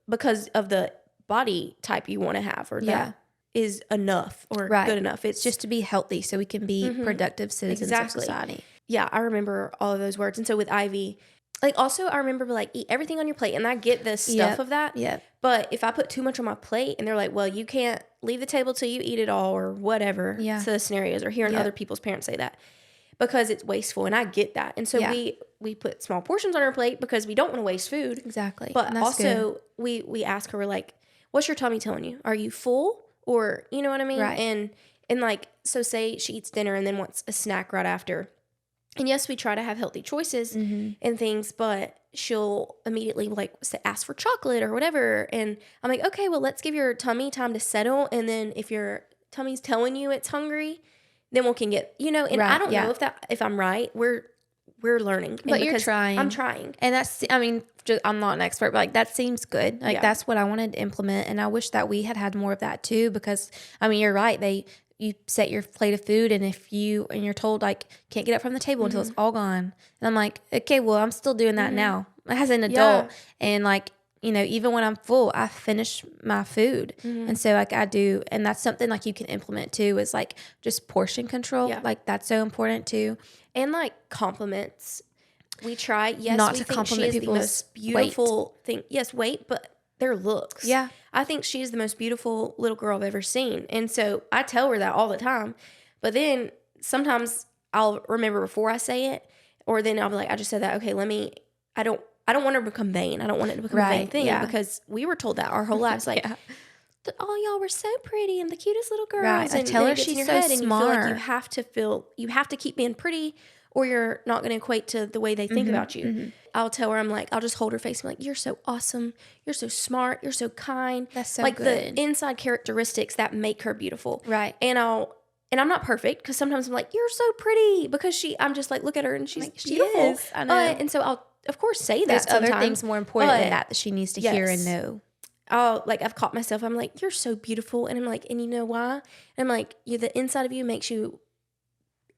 [SPEAKER 2] because of the body type you want to have or that is enough or good enough. It's
[SPEAKER 1] just to be healthy so we can be productive citizens of society.
[SPEAKER 2] Yeah, I remember all of those words. And so with Ivy, like, also I remember like, eat everything on your plate. And I get the stuff of that. Yeah. But if I put too much on my plate and they're like, well, you can't leave the table till you eat it all or whatever. Yeah. So the scenarios, or hearing other people's parents say that, because it's wasteful. And I get that. And so we put small portions on our plate because we don't want to waste food. Exactly. But also we ask her, we're like, what's your tummy telling you? Are you full? Or, you know what I mean? Right. And like, so say she eats dinner and then wants a snack right after. And yes, we try to have healthy choices and things, but she'll immediately like ask for chocolate or whatever. And I'm like, okay, well, let's give your tummy time to settle. And then if your tummy's telling you it's hungry, then we can get, you know, and I don't know if I'm right. We're learning.
[SPEAKER 1] But you're trying.
[SPEAKER 2] I'm trying.
[SPEAKER 1] And that's, I mean, I'm not an expert, but like that seems good. Like that's what I wanted to implement. And I wish that we had more of that too, because I mean, you're right. You set your plate of food, and if you're told like can't get up from the table until it's all gone. And I'm like, okay, well, I'm still doing that now as an adult. And like, you know, even when I'm full, I finish my food. And so like I do, and that's something like you can implement too, is like just portion control. Yeah. Like that's so important too.
[SPEAKER 2] And like compliments. We try, yes, not to compliment people. The most beautiful thing. Yes, weight, but their looks. Yeah. I think she is the most beautiful little girl I've ever seen. And so I tell her that all the time. But then sometimes I'll remember before I say it, or then I'll be like, I just said that. Okay, I don't want her to become vain. I don't want it to become a vain thing because we were told that our whole lives. Like, oh, y'all were so pretty and the cutest little girls.
[SPEAKER 1] Right.
[SPEAKER 2] And
[SPEAKER 1] I tell her she's so smart.
[SPEAKER 2] And you feel like you have to keep being pretty, or you're not going to equate to the way they think about you. I'll tell her, I'll just hold her face and be like, you're so awesome. You're so smart. You're so kind.
[SPEAKER 1] That's so
[SPEAKER 2] like
[SPEAKER 1] good.
[SPEAKER 2] The inside characteristics that make her beautiful. Right. And I'm not perfect, because sometimes I'm like, you're so pretty, because I'm just like, look at her and she's beautiful. She is. I know. And so I'll, of course, say that sometimes.
[SPEAKER 1] There's other things more important than that she needs to hear and know.
[SPEAKER 2] I've caught myself. I'm like, you're so beautiful. And I'm like, and you know why? And I'm like, the inside of you makes you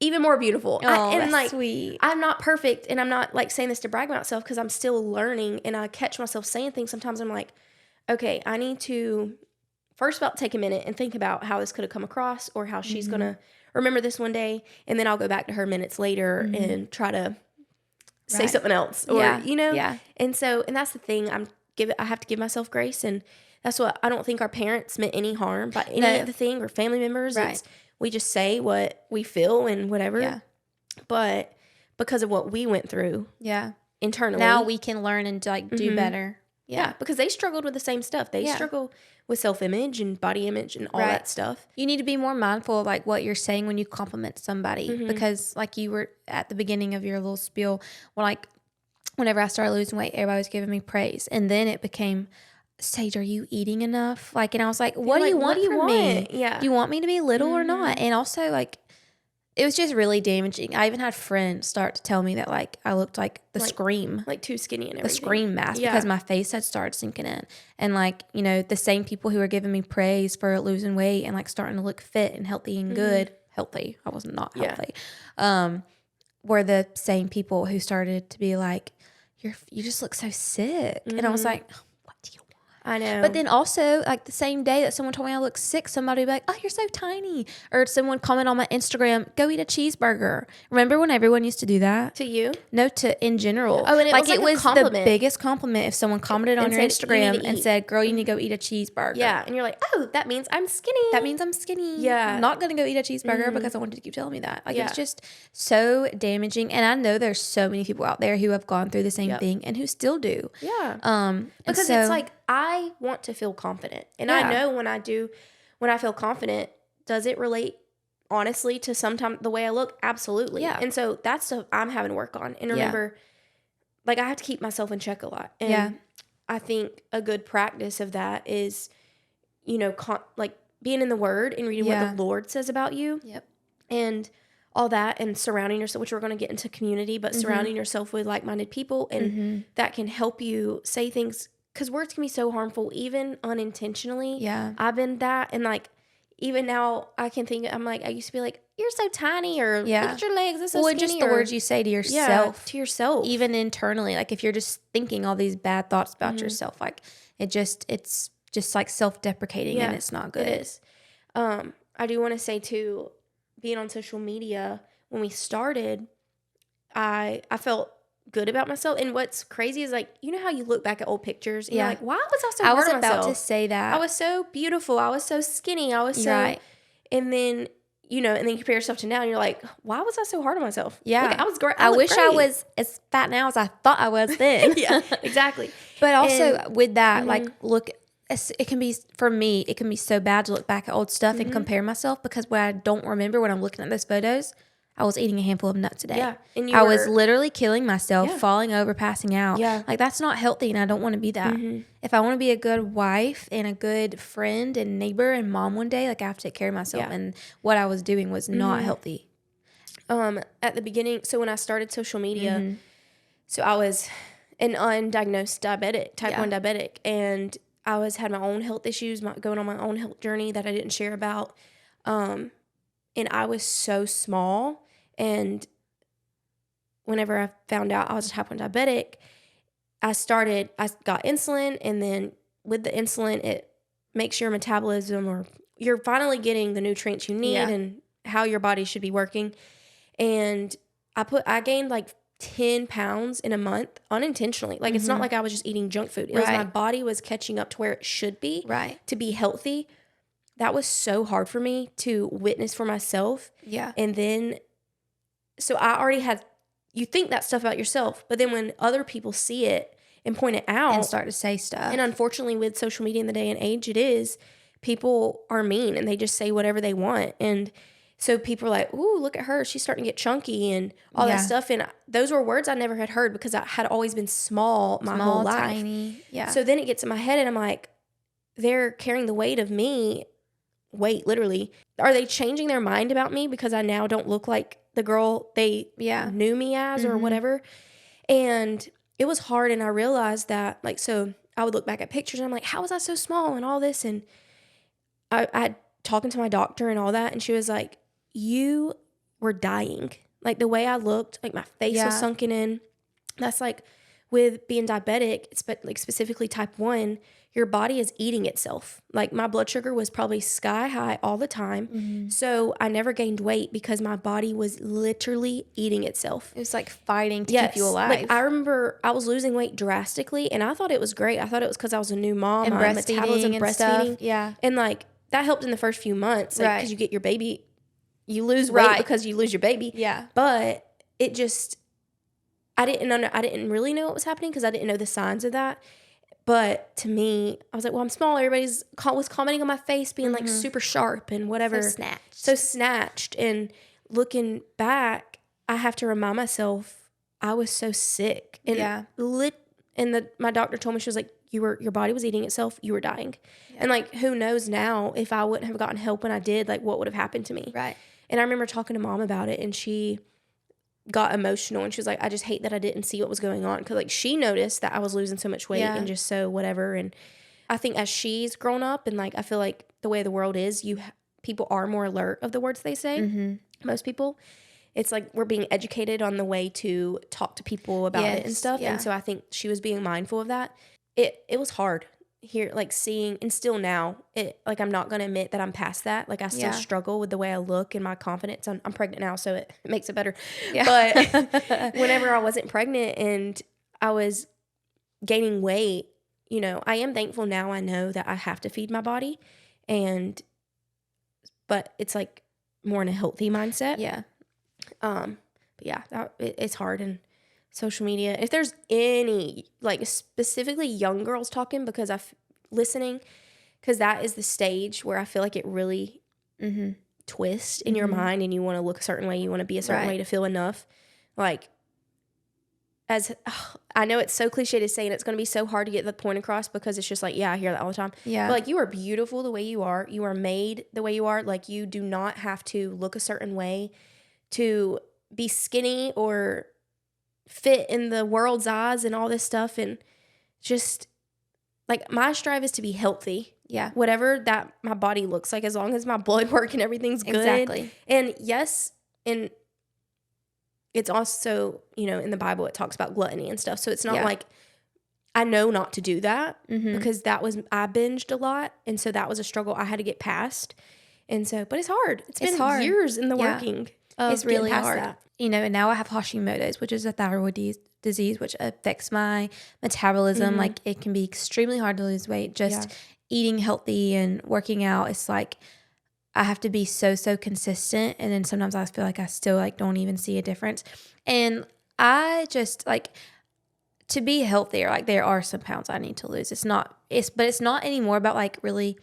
[SPEAKER 2] even more beautiful.
[SPEAKER 1] That's like, sweet.
[SPEAKER 2] I'm not perfect, and I'm not like saying this to brag about myself, because I'm still learning, and I catch myself saying things sometimes. I'm like, okay, I need to first about take a minute and think about how this could have come across, or how she's gonna remember this one day, and then I'll go back to her minutes later and try to say something else, or you know. Yeah. And that's the thing. I have to give myself grace, and that's what I don't think our parents meant any harm by any of the thing, or family members. Right. We just say what we feel and whatever. Yeah. But because of what we went through. Yeah. Internally.
[SPEAKER 1] Now we can learn and like do better.
[SPEAKER 2] Yeah. Because they struggled with the same stuff. They struggle with self-image and body image and all that stuff.
[SPEAKER 1] You need to be more mindful of like what you're saying when you compliment somebody, because like you were at the beginning of your little spiel, whenever I started losing weight, everybody was giving me praise. And then it became, Sage, are you eating enough? Like, and I was like, what do you want from me? Yeah. Do you want me to be little or not? And also like, it was just really damaging. I even had friends start to tell me that like I looked like the Scream.
[SPEAKER 2] Like too skinny and everything.
[SPEAKER 1] The Scream mask, because my face had started sinking in. And like, you know, the same people who were giving me praise for losing weight and like starting to look fit and healthy and good. Healthy. I was not healthy. Were the same people who started to be like, you just look so sick. And I was like,
[SPEAKER 2] I know.
[SPEAKER 1] But then also, like the same day that someone told me I look sick, somebody would be like, oh, you're so tiny. Or someone comment on my Instagram, go eat a cheeseburger. Remember when everyone used to do that?
[SPEAKER 2] To you?
[SPEAKER 1] No, in general.
[SPEAKER 2] Oh, and it was a compliment.
[SPEAKER 1] The biggest compliment if someone commented on your Instagram and said, girl, you need to go eat a cheeseburger.
[SPEAKER 2] Yeah. And you're like, oh, that means I'm skinny.
[SPEAKER 1] That means I'm skinny.
[SPEAKER 2] Yeah.
[SPEAKER 1] I'm not going to go eat a cheeseburger because I wanted to keep telling me that. Like, it's just so damaging. And I know there's so many people out there who have gone through the same thing and who still do.
[SPEAKER 2] Yeah. Because it's like, I want to feel confident. And I know when I feel confident, does it relate honestly to sometimes the way I look? Absolutely. Yeah. And so that's stuff I'm having to work on. And remember, like, I have to keep myself in check a lot. And I think a good practice of that is, you know, like being in the Word and reading what the Lord says about you.
[SPEAKER 1] Yep.
[SPEAKER 2] And all that, and surrounding yourself, which we're going to get into community, but surrounding yourself with like-minded people, and that can help you say things, because words can be so harmful, even unintentionally.
[SPEAKER 1] Yeah.
[SPEAKER 2] I've been that, and like, even now I can think, I'm like, I used to be like, you're so tiny, or look at your legs, they're so skinny.
[SPEAKER 1] Just the words you say to yourself.
[SPEAKER 2] Yeah, to yourself.
[SPEAKER 1] Even internally, like if you're just thinking all these bad thoughts about yourself, like it's just like self-deprecating, and it's not good.
[SPEAKER 2] It is. I do want to say too, being on social media, when we started, I felt good about myself. And what's crazy is, like, you know how you look back at old pictures and you're like, why was I so hard on myself?
[SPEAKER 1] I was about to say that.
[SPEAKER 2] I was so beautiful. I was so skinny. I was so...
[SPEAKER 1] Right.
[SPEAKER 2] And then, you know, and then you compare yourself to now and you're like, why was I so hard on myself?
[SPEAKER 1] Yeah.
[SPEAKER 2] Look, I was great.
[SPEAKER 1] I wish I was as fat now as I thought I was then.
[SPEAKER 2] Yeah, exactly.
[SPEAKER 1] But also with that, like, look... It can be, for me, it can be so bad to look back at old stuff and compare myself, because what I don't remember when I'm looking at those photos, I was eating a handful of nuts a day.
[SPEAKER 2] Yeah. And
[SPEAKER 1] I was literally killing myself, falling over, passing out.
[SPEAKER 2] Yeah.
[SPEAKER 1] Like, that's not healthy, and I don't want to be that. If I want to be a good wife and a good friend and neighbor and mom one day, like, I have to take care of myself. And what I was doing was not healthy.
[SPEAKER 2] At the beginning, so when I started social media, so I was an undiagnosed diabetic, type 1 diabetic, and I had my own health issues, going on my own health journey that I didn't share about. And I was so small. And whenever I found out I was a type 1 diabetic, I got insulin. And then with the insulin, it makes your metabolism, or you're finally getting the nutrients you need and how your body should be working. And I gained like 10 pounds in a month unintentionally. Like, it's not like I was just eating junk food. It was my body was catching up to where it should be to be healthy. That was so hard for me to witness for myself. Yeah. And then, so I already had, you think that stuff about yourself, but then when other people see it and point it out
[SPEAKER 1] and start to say stuff.
[SPEAKER 2] And unfortunately with social media in the day and age, people are mean and they just say whatever they want. And so people are like, ooh, look at her. She's starting to get chunky and all that stuff. And those were words I never had heard, because I had always been small my whole life.
[SPEAKER 1] Tiny. Yeah.
[SPEAKER 2] So then it gets in my head and I'm like, they're carrying the weight of me. Weight, literally. Are they changing their mind about me because I now don't look like the girl they knew me as or whatever? And it was hard. And I realized that, like, so I would look back at pictures and I'm like, how was I so small and all this? And I talking to my doctor and all that. And she was like, you were dying. Like, the way I looked, like my face was sunken in. That's like with being diabetic, like specifically type 1, your body is eating itself. Like, my blood sugar was probably sky high all the time. So I never gained weight because my body was literally eating itself.
[SPEAKER 1] It was like fighting to keep you alive.
[SPEAKER 2] Like, I remember I was losing weight drastically and I thought it was great. I thought it was because I was a new mom.
[SPEAKER 1] And breastfeeding and stuff. Yeah.
[SPEAKER 2] And like, that helped in the first few months. Like, because you get your baby, you lose weight because you lose your baby. Yeah. But it just, I didn't really know what was happening because I didn't know the signs of that. But to me, I was like, well, I'm small. Everybody's was commenting on my face being like super sharp and whatever. So snatched. And looking back, I have to remind myself I was so sick. And my doctor told me, she was like, your body was eating itself. You were dying. Yeah. And like, who knows now, if I wouldn't have gotten help when I did, like, what would have happened to me? Right. And I remember talking to mom about it, and she got emotional, and she was like, I just hate that I didn't see what was going on, because like, she noticed that I was losing so much weight and just so whatever. And I think as she's grown up, and like, I feel like the way the world is, people are more alert of the words they say. Most people, it's like we're being educated on the way to talk to people about it and stuff. And so I think she was being mindful of that. It was hard. here, like seeing, and still now, it like I'm not gonna admit that I'm past that. Like I still struggle with the way I look and my confidence. I'm pregnant now, so it makes it better. Yeah. But whenever I wasn't pregnant and I was gaining weight, you know, I am thankful now. I know that I have to feed my body, but it's like more in a healthy mindset.
[SPEAKER 1] Yeah.
[SPEAKER 2] But yeah, it's hard. And social media, if there's any, like specifically young girls talking, because listening, because that is the stage where I feel like it really twists in your mind, and you want to look a certain way, you want to be a certain way to feel enough. Like, I know it's so cliche to say, and it's going to be so hard to get the point across, because it's just like, yeah, I hear that all the time. Yeah. But like, you are beautiful the way you are. You are made the way you are. Like, you do not have to look a certain way to be skinny or fit in the world's eyes and all this stuff. And just like, my strive is to be healthy. Yeah. Whatever that my body looks like, as long as my blood work and everything's good. Exactly. And yes, and it's also, you know, in the Bible, it talks about gluttony and stuff. So it's not like, I know not to do that, because I binged a lot. And so that was a struggle I had to get past. And so, but it's hard. It's been hard. Years in the working.
[SPEAKER 1] It's really hard. That. You know, and now I have Hashimoto's, which is a thyroid disease, which affects my metabolism. Like, it can be extremely hard to lose weight. Just eating healthy and working out. It's like, I have to be so consistent. And then sometimes I feel like I still like don't even see a difference. And I just like, to be healthier, like there are some pounds I need to lose. But it's not anymore about like really,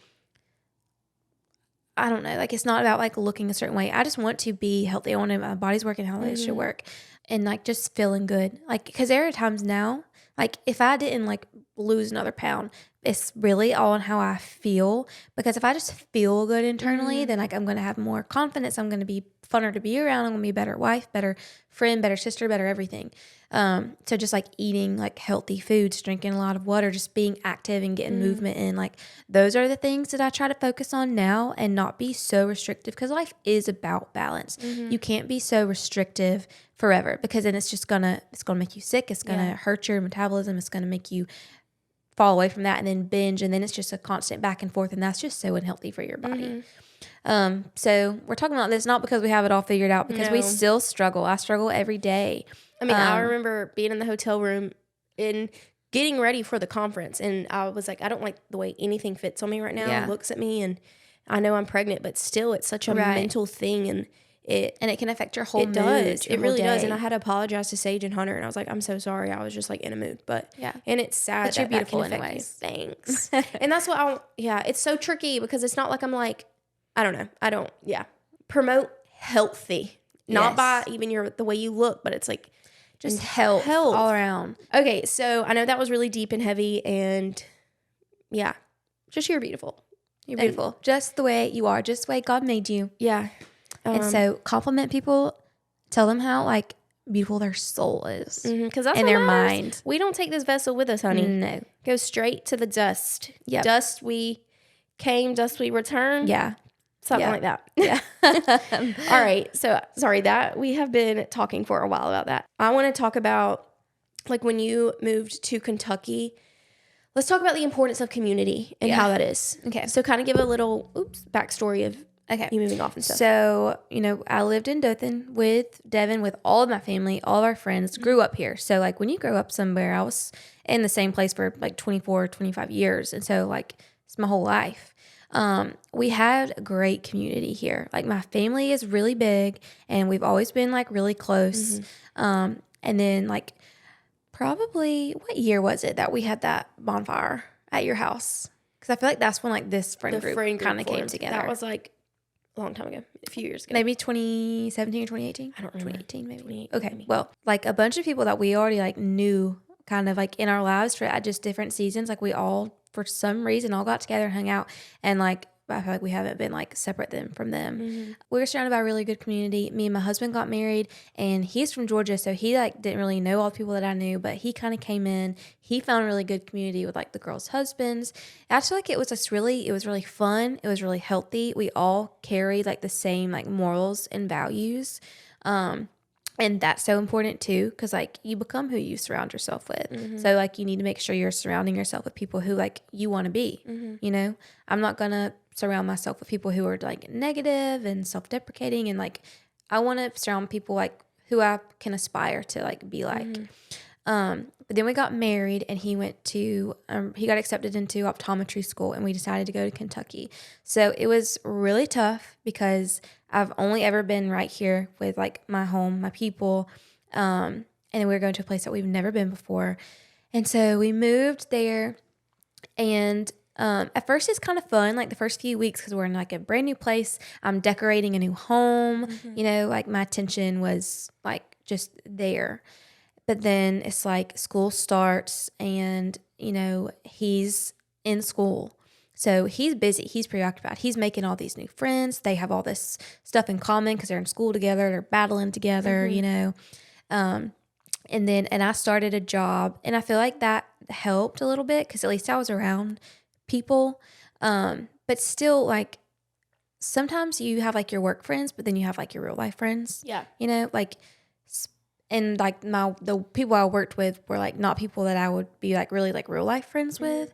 [SPEAKER 1] I don't know, like it's not about like looking a certain way. I just want to be healthy. I want my body's working how it should work, and like just feeling good. Like, because there are times now, like if I didn't like lose another pound, it's really all on how I feel. Because if I just feel good internally, then like I'm going to have more confidence. I'm going to be funner to be around. I'm going to be a better wife, better friend, better sister, better everything. So just like eating like healthy foods, drinking a lot of water, just being active and getting movement in, like those are the things that I try to focus on now, and not be so restrictive, because life is about balance. You can't be so restrictive forever, because then it's gonna make you sick. It's gonna hurt your metabolism. It's gonna make you fall away from that and then binge, and then it's just a constant back and forth, and that's just so unhealthy for your body. So we're talking about this not because we have it all figured out, because we still struggle. I struggle every day. I mean, I remember being in the hotel room and getting ready for the conference, and I was like, I don't like the way anything fits on me right now. It looks at me, and I know I'm pregnant, but still it's such a mental thing, and it can affect your whole mood. It really does. And I had to apologize to Sage and Hunter, and I was like, I'm so sorry. I was just like in a mood, but and it's sad. But you're beautiful anyways. Thanks. And that's what it's so tricky, because it's not like I'm like, I don't know. Promote healthy, not by even the way you look, but it's like just health all around. Okay. So I know that was really deep and heavy, and just you're beautiful. You're beautiful. Just the way you are, just the way God made you. Yeah. And so compliment people, tell them how like beautiful their soul is, because that's in their mind. We don't take this vessel with us, honey. No, go straight to the dust. Yeah, dust we came, dust we return. Yeah, something like that. Yeah. All right. So sorry that we have been talking for a while about that. I want to talk about like when you moved to Kentucky. Let's talk about the importance of community and how that is. Okay. So kind of give a little backstory of you moving off and stuff. So, you know, I lived in Dothan with Devin, with all of my family, all of our friends, grew up here. So, like, when you grow up somewhere, I was in the same place for, like, 24, 25 years. And so, like, it's my whole life. We had a great community here. Like, my family is really big, and we've always been, like, really close. And then, like, probably, what year was it that we had that bonfire at your house? Because I feel like that's when, like, this friend group kind of came together. That was, like, a long time ago, a few years ago. Maybe 2017 or 2018? I don't remember. 2018 maybe. Okay, maybe. Well, like a bunch of people that we already like knew kind of like in our lives at just different seasons, like we all, for some reason, all got together and hung out, and like I feel like we haven't been like separate from them. We were surrounded by a really good community. Me and my husband got married, and he's from Georgia, so he like didn't really know all the people that I knew, but he kind of came in. He found a really good community with like the girls' husbands. I feel like it was really fun. It was really healthy. We all carried like the same like morals and values. And that's so important too, because like you become who you surround yourself with. So like you need to make sure you're surrounding yourself with people who like you want to be. You know, I'm not gonna surround myself with people who are like negative and self-deprecating, and like I want to surround people like who I can aspire to like be like. But then we got married, and he went to he got accepted into optometry school, and we decided to go to Kentucky. So it was really tough because I've only ever been right here with like my home, my people, and then we were going to a place that we've never been before. And so we moved there, and at first it's kind of fun, like the first few weeks, because we're in like a brand new place. I'm decorating a new home, you know, like my attention was like just there. But then it's like school starts, and, you know, he's in school. So he's busy. He's preoccupied. He's making all these new friends. They have all this stuff in common because they're in school together. They're battling together, you know. And I started a job, and I feel like that helped a little bit because at least I was around people. But still, like, sometimes you have like your work friends, but then you have like your real life friends.
[SPEAKER 2] Yeah.
[SPEAKER 1] You know, like, and like the people I worked with were like not people that I would be like really like real life friends with.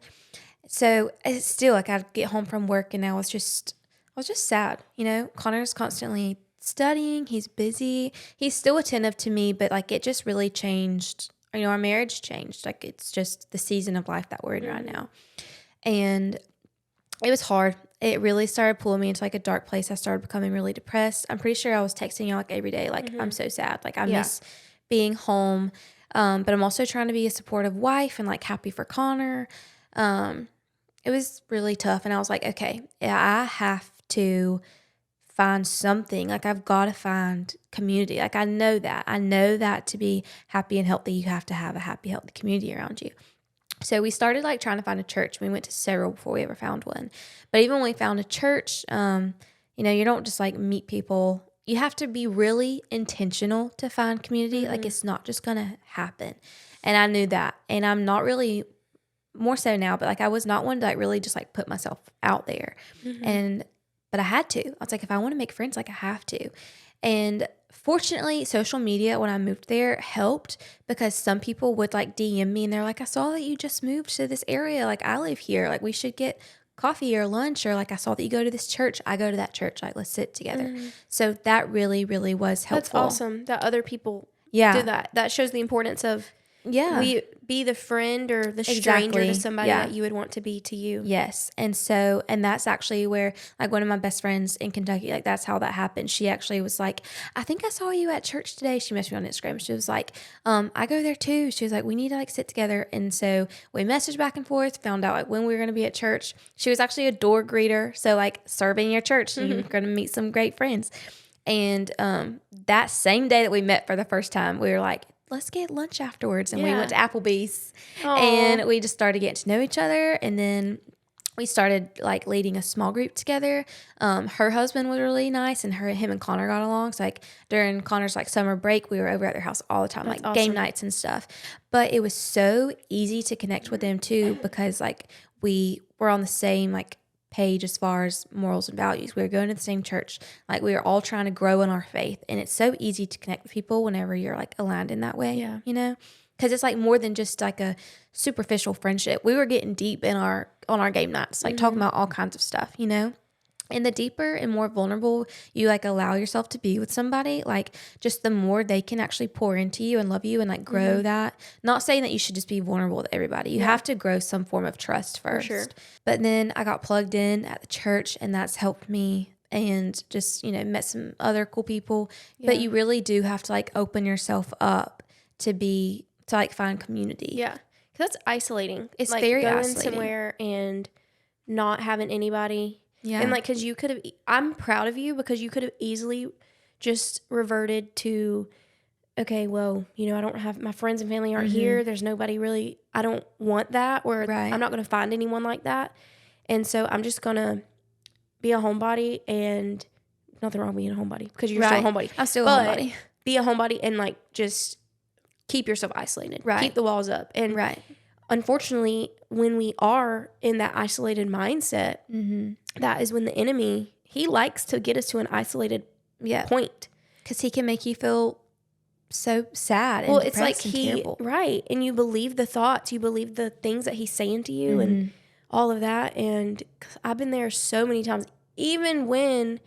[SPEAKER 1] So it's still like I'd get home from work, and I was just sad. You know, Connor's constantly studying. He's busy. He's still attentive to me, but like it just really changed. You know, our marriage changed. Like it's just the season of life that we're in right now. And it was hard. It really started pulling me into like a dark place. I started becoming really depressed. I'm pretty sure I was texting y'all like every day. Like I'm so sad. Like I miss being home. But I'm also trying to be a supportive wife and like happy for Connor. It was really tough. And I was like, okay, I have to find something. Like I've got to find community. Like I know that to be happy and healthy, you have to have a happy, healthy community around you. So we started like trying to find a church. We went to several before we ever found one. But even when we found a church, you know, you don't just like meet people. You have to be really intentional to find community. Like it's not just going to happen. And I knew that. And I'm not really, more so now, but like I was not one to like really just like put myself out there. But I had to. I was like, if I want to make friends, like I have to. And fortunately, social media, when I moved there, helped because some people would like DM me, and they're like, I saw that you just moved to this area. Like I live here. Like we should get coffee or lunch, or like I saw that you go to this church. I go to that church. Like let's sit together. So that really, really was helpful.
[SPEAKER 2] That's awesome that other people do that. That shows the importance of we be the friend or the stranger to somebody that you would want to be to you.
[SPEAKER 1] Yes. And so, and that's actually where like one of my best friends in Kentucky, like that's how that happened. She actually was like, I think I saw you at church today. She messaged me on Instagram. She was like, I go there too. She was like, we need to like sit together. And so we messaged back and forth, found out like when we were going to be at church. She was actually a door greeter. So like serving your church, you're going to meet some great friends. And that same day that we met for the first time, we were like, let's get lunch afterwards. And we went to Applebee's. Aww. And we just started getting to know each other. And then we started like leading a small group together. Her husband was really nice, and him and Connor got along. So like during Connor's like summer break, we were over at their house all the time, like game nights and stuff. But it was so easy to connect with them too, because like we were on the same like page as far as morals and values. We were going to the same church. Like we were all trying to grow in our faith. And it's so easy to connect with people whenever you're like aligned in that way, you know, because it's like more than just like a superficial friendship. We were getting deep in on our game nights, like talking about all kinds of stuff, you know. And the deeper and more vulnerable you like allow yourself to be with somebody, like just the more they can actually pour into you and love you and like grow that. Not saying that you should just be vulnerable with everybody. You have to grow some form of trust first. For sure. But then I got plugged in at the church, and that's helped me, and just, you know, met some other cool people. But you really do have to like open yourself up to like find community.
[SPEAKER 2] Yeah. 'Cause that's isolating.
[SPEAKER 1] It's
[SPEAKER 2] like
[SPEAKER 1] very
[SPEAKER 2] going
[SPEAKER 1] isolating.
[SPEAKER 2] Somewhere and not having anybody. Yeah. And like, cause you could have, I'm proud of you because you could have easily just reverted to, okay, well, you know, I don't have, my friends and family aren't here. There's nobody really, I don't want that, or I'm not going to find anyone like that. And so I'm just going to be a homebody, and nothing wrong with being a homebody because you're still a homebody.
[SPEAKER 1] I'm still a homebody.
[SPEAKER 2] Be a homebody and like just keep yourself isolated. Keep the walls up. And unfortunately, when we are in that isolated mindset, that is when the enemy, he likes to get us to an isolated point.
[SPEAKER 1] Because he can make you feel so sad and
[SPEAKER 2] well, it's like
[SPEAKER 1] depressed and terrible.
[SPEAKER 2] right. And you believe the thoughts, you believe the things that he's saying to you and all of that. And I've been there so many times, even when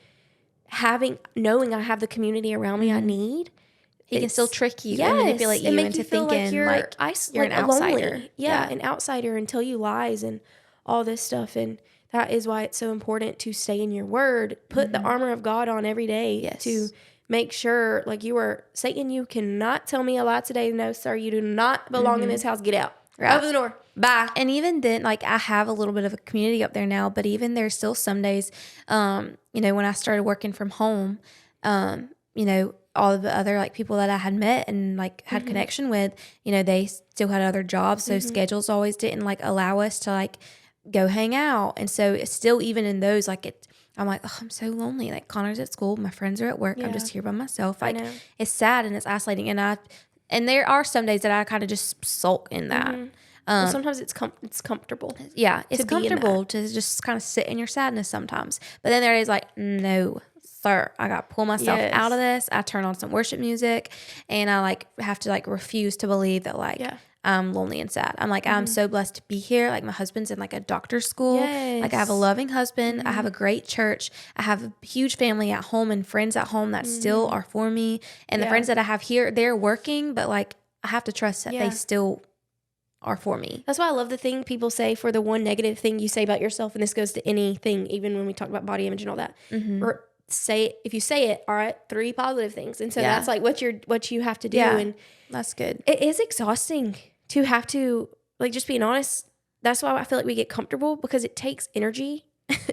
[SPEAKER 2] knowing I have the community around me I need.
[SPEAKER 1] He can still trick you and manipulate you into thinking you're an outsider.
[SPEAKER 2] Lonely. Yeah, an outsider and tell you lies and all this stuff. And that is why it's so important to stay in your word. Put the armor of God on every day to make sure, like Satan, you cannot tell me a lie today. No, sir, you do not belong in this house. Get out. Right. Open the door. Bye.
[SPEAKER 1] And even then, like, I have a little bit of a community up there now, but even there's still some days, when I started working from home, all of the other like people that I had met and like had connection with, they still had other jobs. So schedules always didn't like allow us to like go hang out. And so it's still, even in those, like I'm like, oh, I'm so lonely. Like Connor's at school. My friends are at work. I'm just here by myself. Like it's sad and it's isolating. And there are some days that I kind of just sulk in that.
[SPEAKER 2] Well, sometimes it's comfortable.
[SPEAKER 1] Yeah. It's comfortable to just kind of sit in your sadness sometimes. But then there is like, no, sir, I got to pull myself out of this. I turn on some worship music and I like have to like refuse to believe that like I'm lonely and sad. I'm like, I'm so blessed to be here. Like my husband's in like a doctor's school. Like I have a loving husband. I have a great church. I have a huge family at home and friends at home that still are for me. And the friends that I have here, they're working, but like I have to trust that they still are for me.
[SPEAKER 2] That's why I love the thing people say for the one negative thing you say about yourself. And this goes to anything, even when we talk about body image and all that. Or if you say it, all right, 3 positive things. And so that's like what you have to do. And
[SPEAKER 1] that's good.
[SPEAKER 2] It is exhausting to have to, like, just being honest. That's why I feel like we get comfortable, because it takes energy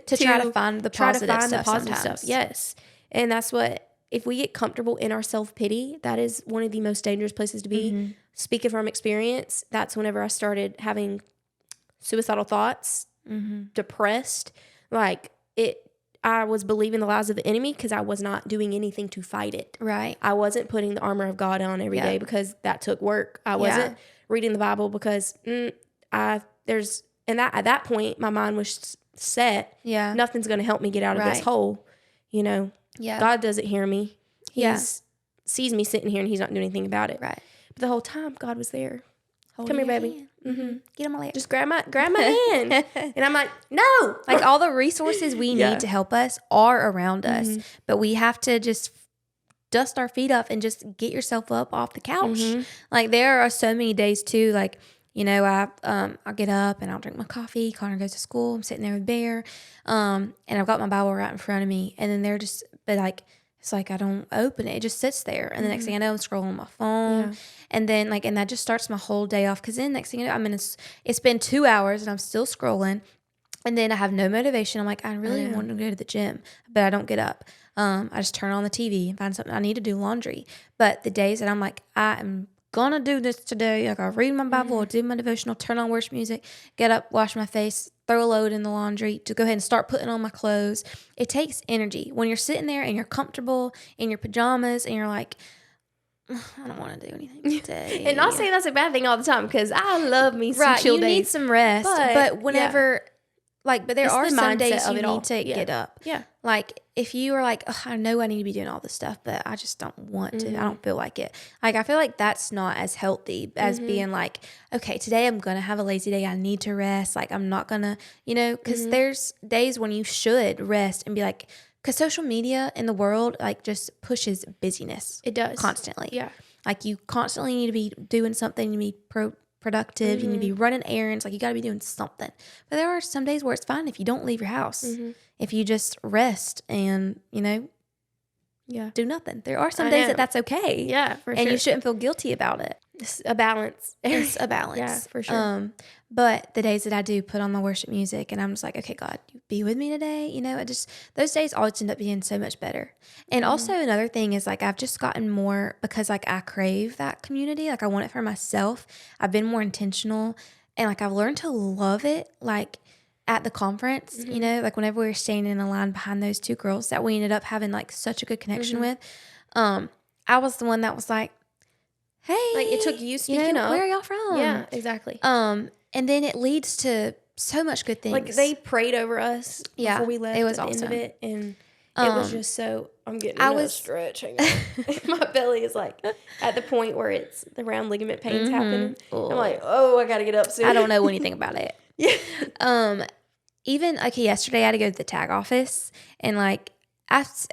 [SPEAKER 1] to try to find the positive stuff.
[SPEAKER 2] Yes. And that's what, if we get comfortable in our self-pity, that is one of the most dangerous places to be. Speaking from experience, that's whenever I started having suicidal thoughts, depressed, like I was believing the lies of the enemy because I was not doing anything to fight it.
[SPEAKER 1] Right.
[SPEAKER 2] I wasn't putting the armor of God on every day because that took work. I wasn't reading the Bible because at that point my mind was set. Yeah. Nothing's going to help me get out of this hole. Yeah. God doesn't hear me. He sees me sitting here and he's not doing anything about it. Right. But the whole time God was there. Come here, baby.
[SPEAKER 1] Get on my leg.
[SPEAKER 2] Just grab my hand. And I'm like, no.
[SPEAKER 1] Like all the resources we need to help us are around us. But we have to just dust our feet off and just get yourself up off the couch. Like there are so many days too, like, I'll get up and I'll drink my coffee. Connor goes to school. I'm sitting there with Bear. And I've got my Bible right in front of me. And then it's like I don't open it. It just sits there. And the next thing I know, I'm scrolling on my phone. And then and that just starts my whole day off. Because then next thing you know, it's been 2 hours and I'm still scrolling. And then I have no motivation. I'm like, I really want to go to the gym, but I don't get up. I just turn on the TV and find something. I need to do laundry. But the days that I'm like, I am going to do this today. Like I'll read my Bible, I'll do my devotional, turn on worship music, get up, wash my face, throw a load in the laundry, to go ahead and start putting on my clothes. It takes energy. When you're sitting there and you're comfortable in your pajamas and you're like, I don't want to do anything today.
[SPEAKER 2] And not saying that's a bad thing all the time, because I love me some chill days.
[SPEAKER 1] You need some rest. But whenever, but there are some days you need to get up. Yeah. Like if you are like, I know I need to be doing all this stuff, but I just don't want to. I don't feel like it. Like I feel like that's not as healthy as being like, okay, today I'm going to have a lazy day. I need to rest. Like I'm not going to, because there's days when you should rest and be like, because social media in the world like just pushes busyness.
[SPEAKER 2] It does.
[SPEAKER 1] Constantly.
[SPEAKER 2] Yeah.
[SPEAKER 1] Like you constantly need to be doing something. You need to be productive. You need to be running errands. Like you got to be doing something. But there are some days where it's fine if you don't leave your house. If you just rest and, do nothing. There are some days that's okay.
[SPEAKER 2] Yeah, for sure.
[SPEAKER 1] And you shouldn't feel guilty about it.
[SPEAKER 2] It's a balance.
[SPEAKER 1] It's a balance.
[SPEAKER 2] Yeah, for sure.
[SPEAKER 1] But the days that I do put on my worship music and I'm just like, okay, God, you be with me today. Those days always end up being so much better. And also another thing is like, I've just gotten more, because like I crave that community. Like I want it for myself. I've been more intentional and like I've learned to love it. Like at the conference, like whenever we were standing in a line behind those 2 girls that we ended up having like such a good connection with, I was the one that was like, hey,
[SPEAKER 2] like it took you speaking up.
[SPEAKER 1] Where are y'all from?
[SPEAKER 2] Yeah, exactly.
[SPEAKER 1] And then it leads to so much good things.
[SPEAKER 2] Like they prayed over us before we left.
[SPEAKER 1] It was
[SPEAKER 2] at the
[SPEAKER 1] awesome.
[SPEAKER 2] end of it, and it was just so. I'm getting a stretch. Hang on. My belly is like at the point where it's the round ligament pain's happening. I'm like, I got to get up soon.
[SPEAKER 1] I don't know anything about it.
[SPEAKER 2] Yeah.
[SPEAKER 1] Even, okay, yesterday I had to go to the tag office, and like,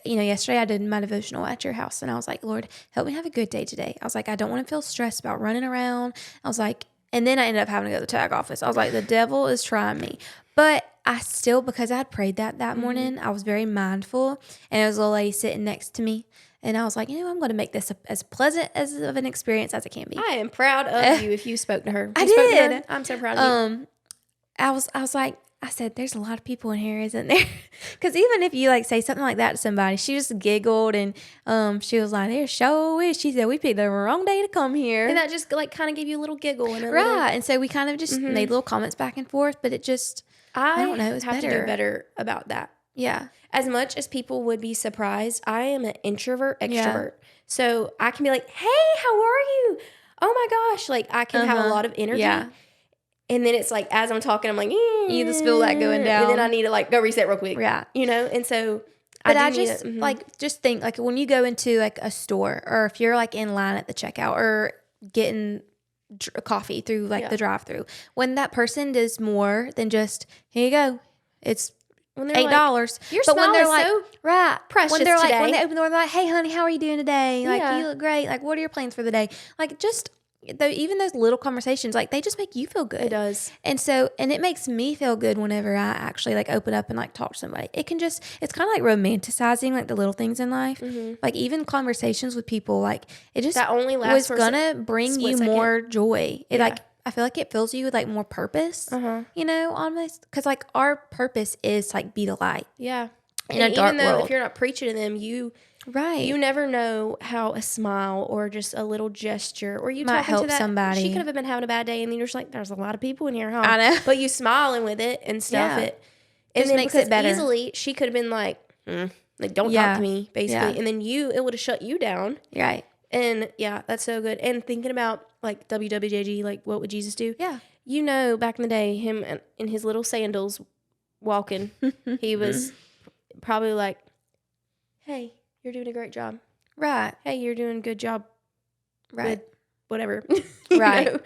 [SPEAKER 1] yesterday I did my devotional at your house, and I was like, Lord, help me have a good day today. I was like, I don't want to feel stressed about running around. I was like, and then I ended up having to go to the tag office. I was like, the devil is trying me. But I still, because I had prayed that morning, I was very mindful, and there was a little lady sitting next to me, and I was like, I'm going to make this as pleasant as of an experience as it can be.
[SPEAKER 2] I am proud of you if you spoke to her.
[SPEAKER 1] I did.
[SPEAKER 2] To her? I'm so proud of you.
[SPEAKER 1] I was like, I said, there's a lot of people in here, isn't there? Because even if you like say something like that to somebody, she just giggled, and she was like, there sure is. She said, we picked the wrong day to come here.
[SPEAKER 2] And that just like kind of gave you a little giggle. And
[SPEAKER 1] and so we kind of just made little comments back and forth, but it just, I don't know, it was
[SPEAKER 2] have
[SPEAKER 1] better.
[SPEAKER 2] To do better about that.
[SPEAKER 1] Yeah.
[SPEAKER 2] As much as people would be surprised, I am an introvert, extrovert. Yeah. So I can be like, hey, how are you? Oh my gosh. Like I can have a lot of energy. Yeah. And then it's like, as I'm talking, I'm like,
[SPEAKER 1] you just feel that going down.
[SPEAKER 2] And then I need to like go reset real quick.
[SPEAKER 1] Yeah.
[SPEAKER 2] And so
[SPEAKER 1] but I just like, just think like when you go into like a store, or if you're like in line at the checkout or getting coffee through like the drive-through, when that person does more than just, here you go, it's $8.
[SPEAKER 2] Like, your smile is like, so precious
[SPEAKER 1] when they're
[SPEAKER 2] today.
[SPEAKER 1] Like, when they open the door, they're like, hey honey, how are you doing today? Like, you look great. Like, what are your plans for the day? Like, just even those little conversations, like they just make you feel good.
[SPEAKER 2] It does.
[SPEAKER 1] And so, and it makes me feel good whenever I actually like open up and like talk to somebody. It can just, it's kind of like romanticizing like the little things in life. Like even conversations with people, like it just
[SPEAKER 2] that only lasts
[SPEAKER 1] was gonna bring you more joy. It like, I feel like it fills you with like more purpose, almost. Because like our purpose is like be the light.
[SPEAKER 2] Yeah.
[SPEAKER 1] In a dark world.
[SPEAKER 2] If you're not preaching to them, you never know how a smile or just a little gesture or you
[SPEAKER 1] might
[SPEAKER 2] talking
[SPEAKER 1] help
[SPEAKER 2] to that
[SPEAKER 1] somebody.
[SPEAKER 2] She could have been having a bad day, and then you're just like, there's a lot of people in here, huh?
[SPEAKER 1] I know.
[SPEAKER 2] But you smiling with it and stuff. It
[SPEAKER 1] just makes it better.
[SPEAKER 2] Easily she could have been like, like don't talk to me, basically, and then it would have shut you down.
[SPEAKER 1] Right.
[SPEAKER 2] And that's so good. And thinking about like WWJG, like what would Jesus do?
[SPEAKER 1] Yeah.
[SPEAKER 2] Back in the day, him in his little sandals walking, he was probably like, hey, you're doing a great job.
[SPEAKER 1] Right.
[SPEAKER 2] Hey, you're doing a good job.
[SPEAKER 1] Right.
[SPEAKER 2] With whatever.
[SPEAKER 1] Right.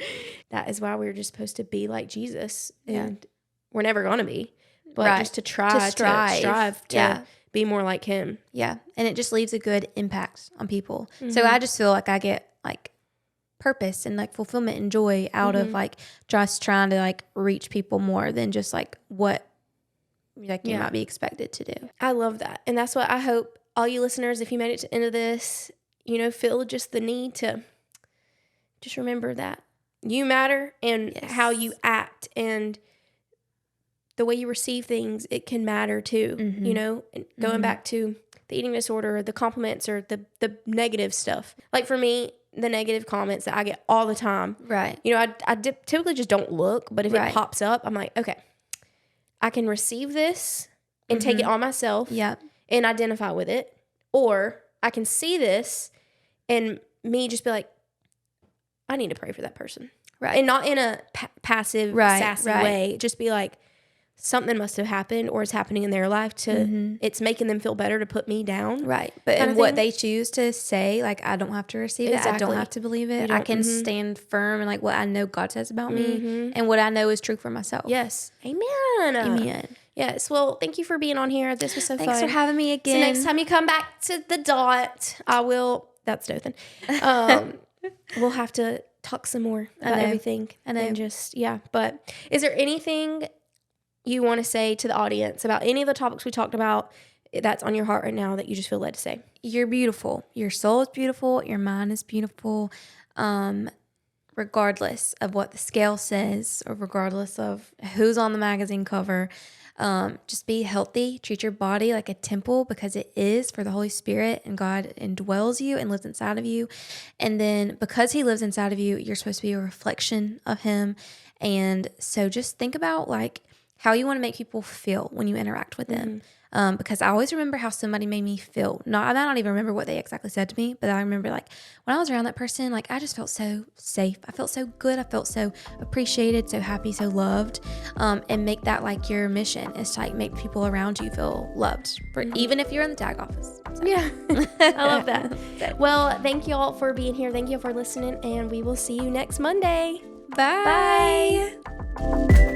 [SPEAKER 2] That is why we're just supposed to be like Jesus. And we're never going to be. But just to strive to be more like him.
[SPEAKER 1] Yeah. And it just leaves a good impact on people. So I just feel like I get like purpose and like fulfillment and joy out of like just trying to like reach people more than just like what like you might be expected to do.
[SPEAKER 2] I love that. And that's what I hope all you listeners, if you made it to the end of this, feel just the need to just remember that you matter, and how you act and the way you receive things, it can matter too, and going back to the eating disorder, or the compliments, or the negative stuff. Like for me, the negative comments that I get all the time.
[SPEAKER 1] Right.
[SPEAKER 2] I typically just don't look, but if it pops up, I'm like, okay, I can receive this and take it on myself and identify with it. Or I can see this and me just be like, I need to pray for that person.
[SPEAKER 1] Right.
[SPEAKER 2] And not in a passive, sassy way. Just be like, something must have happened or is happening in their life to it's making them feel better to put me down.
[SPEAKER 1] Right. But and what they choose to say, like, I don't have to receive it. I don't have to believe it. I can stand firm in like what I know God says about me and what I know is true for myself.
[SPEAKER 2] Yes. Amen. Yes. Well, thank you for being on here. This was so fun.
[SPEAKER 1] Thanks for having me again.
[SPEAKER 2] So next time you come back to the dot, I will, that's Dothan. We'll have to talk some more about everything.
[SPEAKER 1] I know.
[SPEAKER 2] And just, But is there anything you want to say to the audience about any of the topics we talked about that's on your heart right now that you just feel led to say?
[SPEAKER 1] You're beautiful. Your soul is beautiful. Your mind is beautiful. Regardless of what the scale says or regardless of who's on the magazine cover, just be healthy. Treat your body like a temple, because it is, for the Holy Spirit, and God indwells you and lives inside of you. And then because he lives inside of you, you're supposed to be a reflection of him. And so just think about like how you want to make people feel when you interact with them. Because I always remember how somebody made me feel. I don't even remember what they exactly said to me, but I remember like when I was around that person, like I just felt so safe. I felt so good. I felt so appreciated, so happy, so loved. And make that like your mission is to like make people around you feel loved, even if you're in the tag office. So.
[SPEAKER 2] Yeah, I love that. Well, thank you all for being here. Thank you for listening, and we will see you next Monday.
[SPEAKER 1] Bye.
[SPEAKER 2] Bye.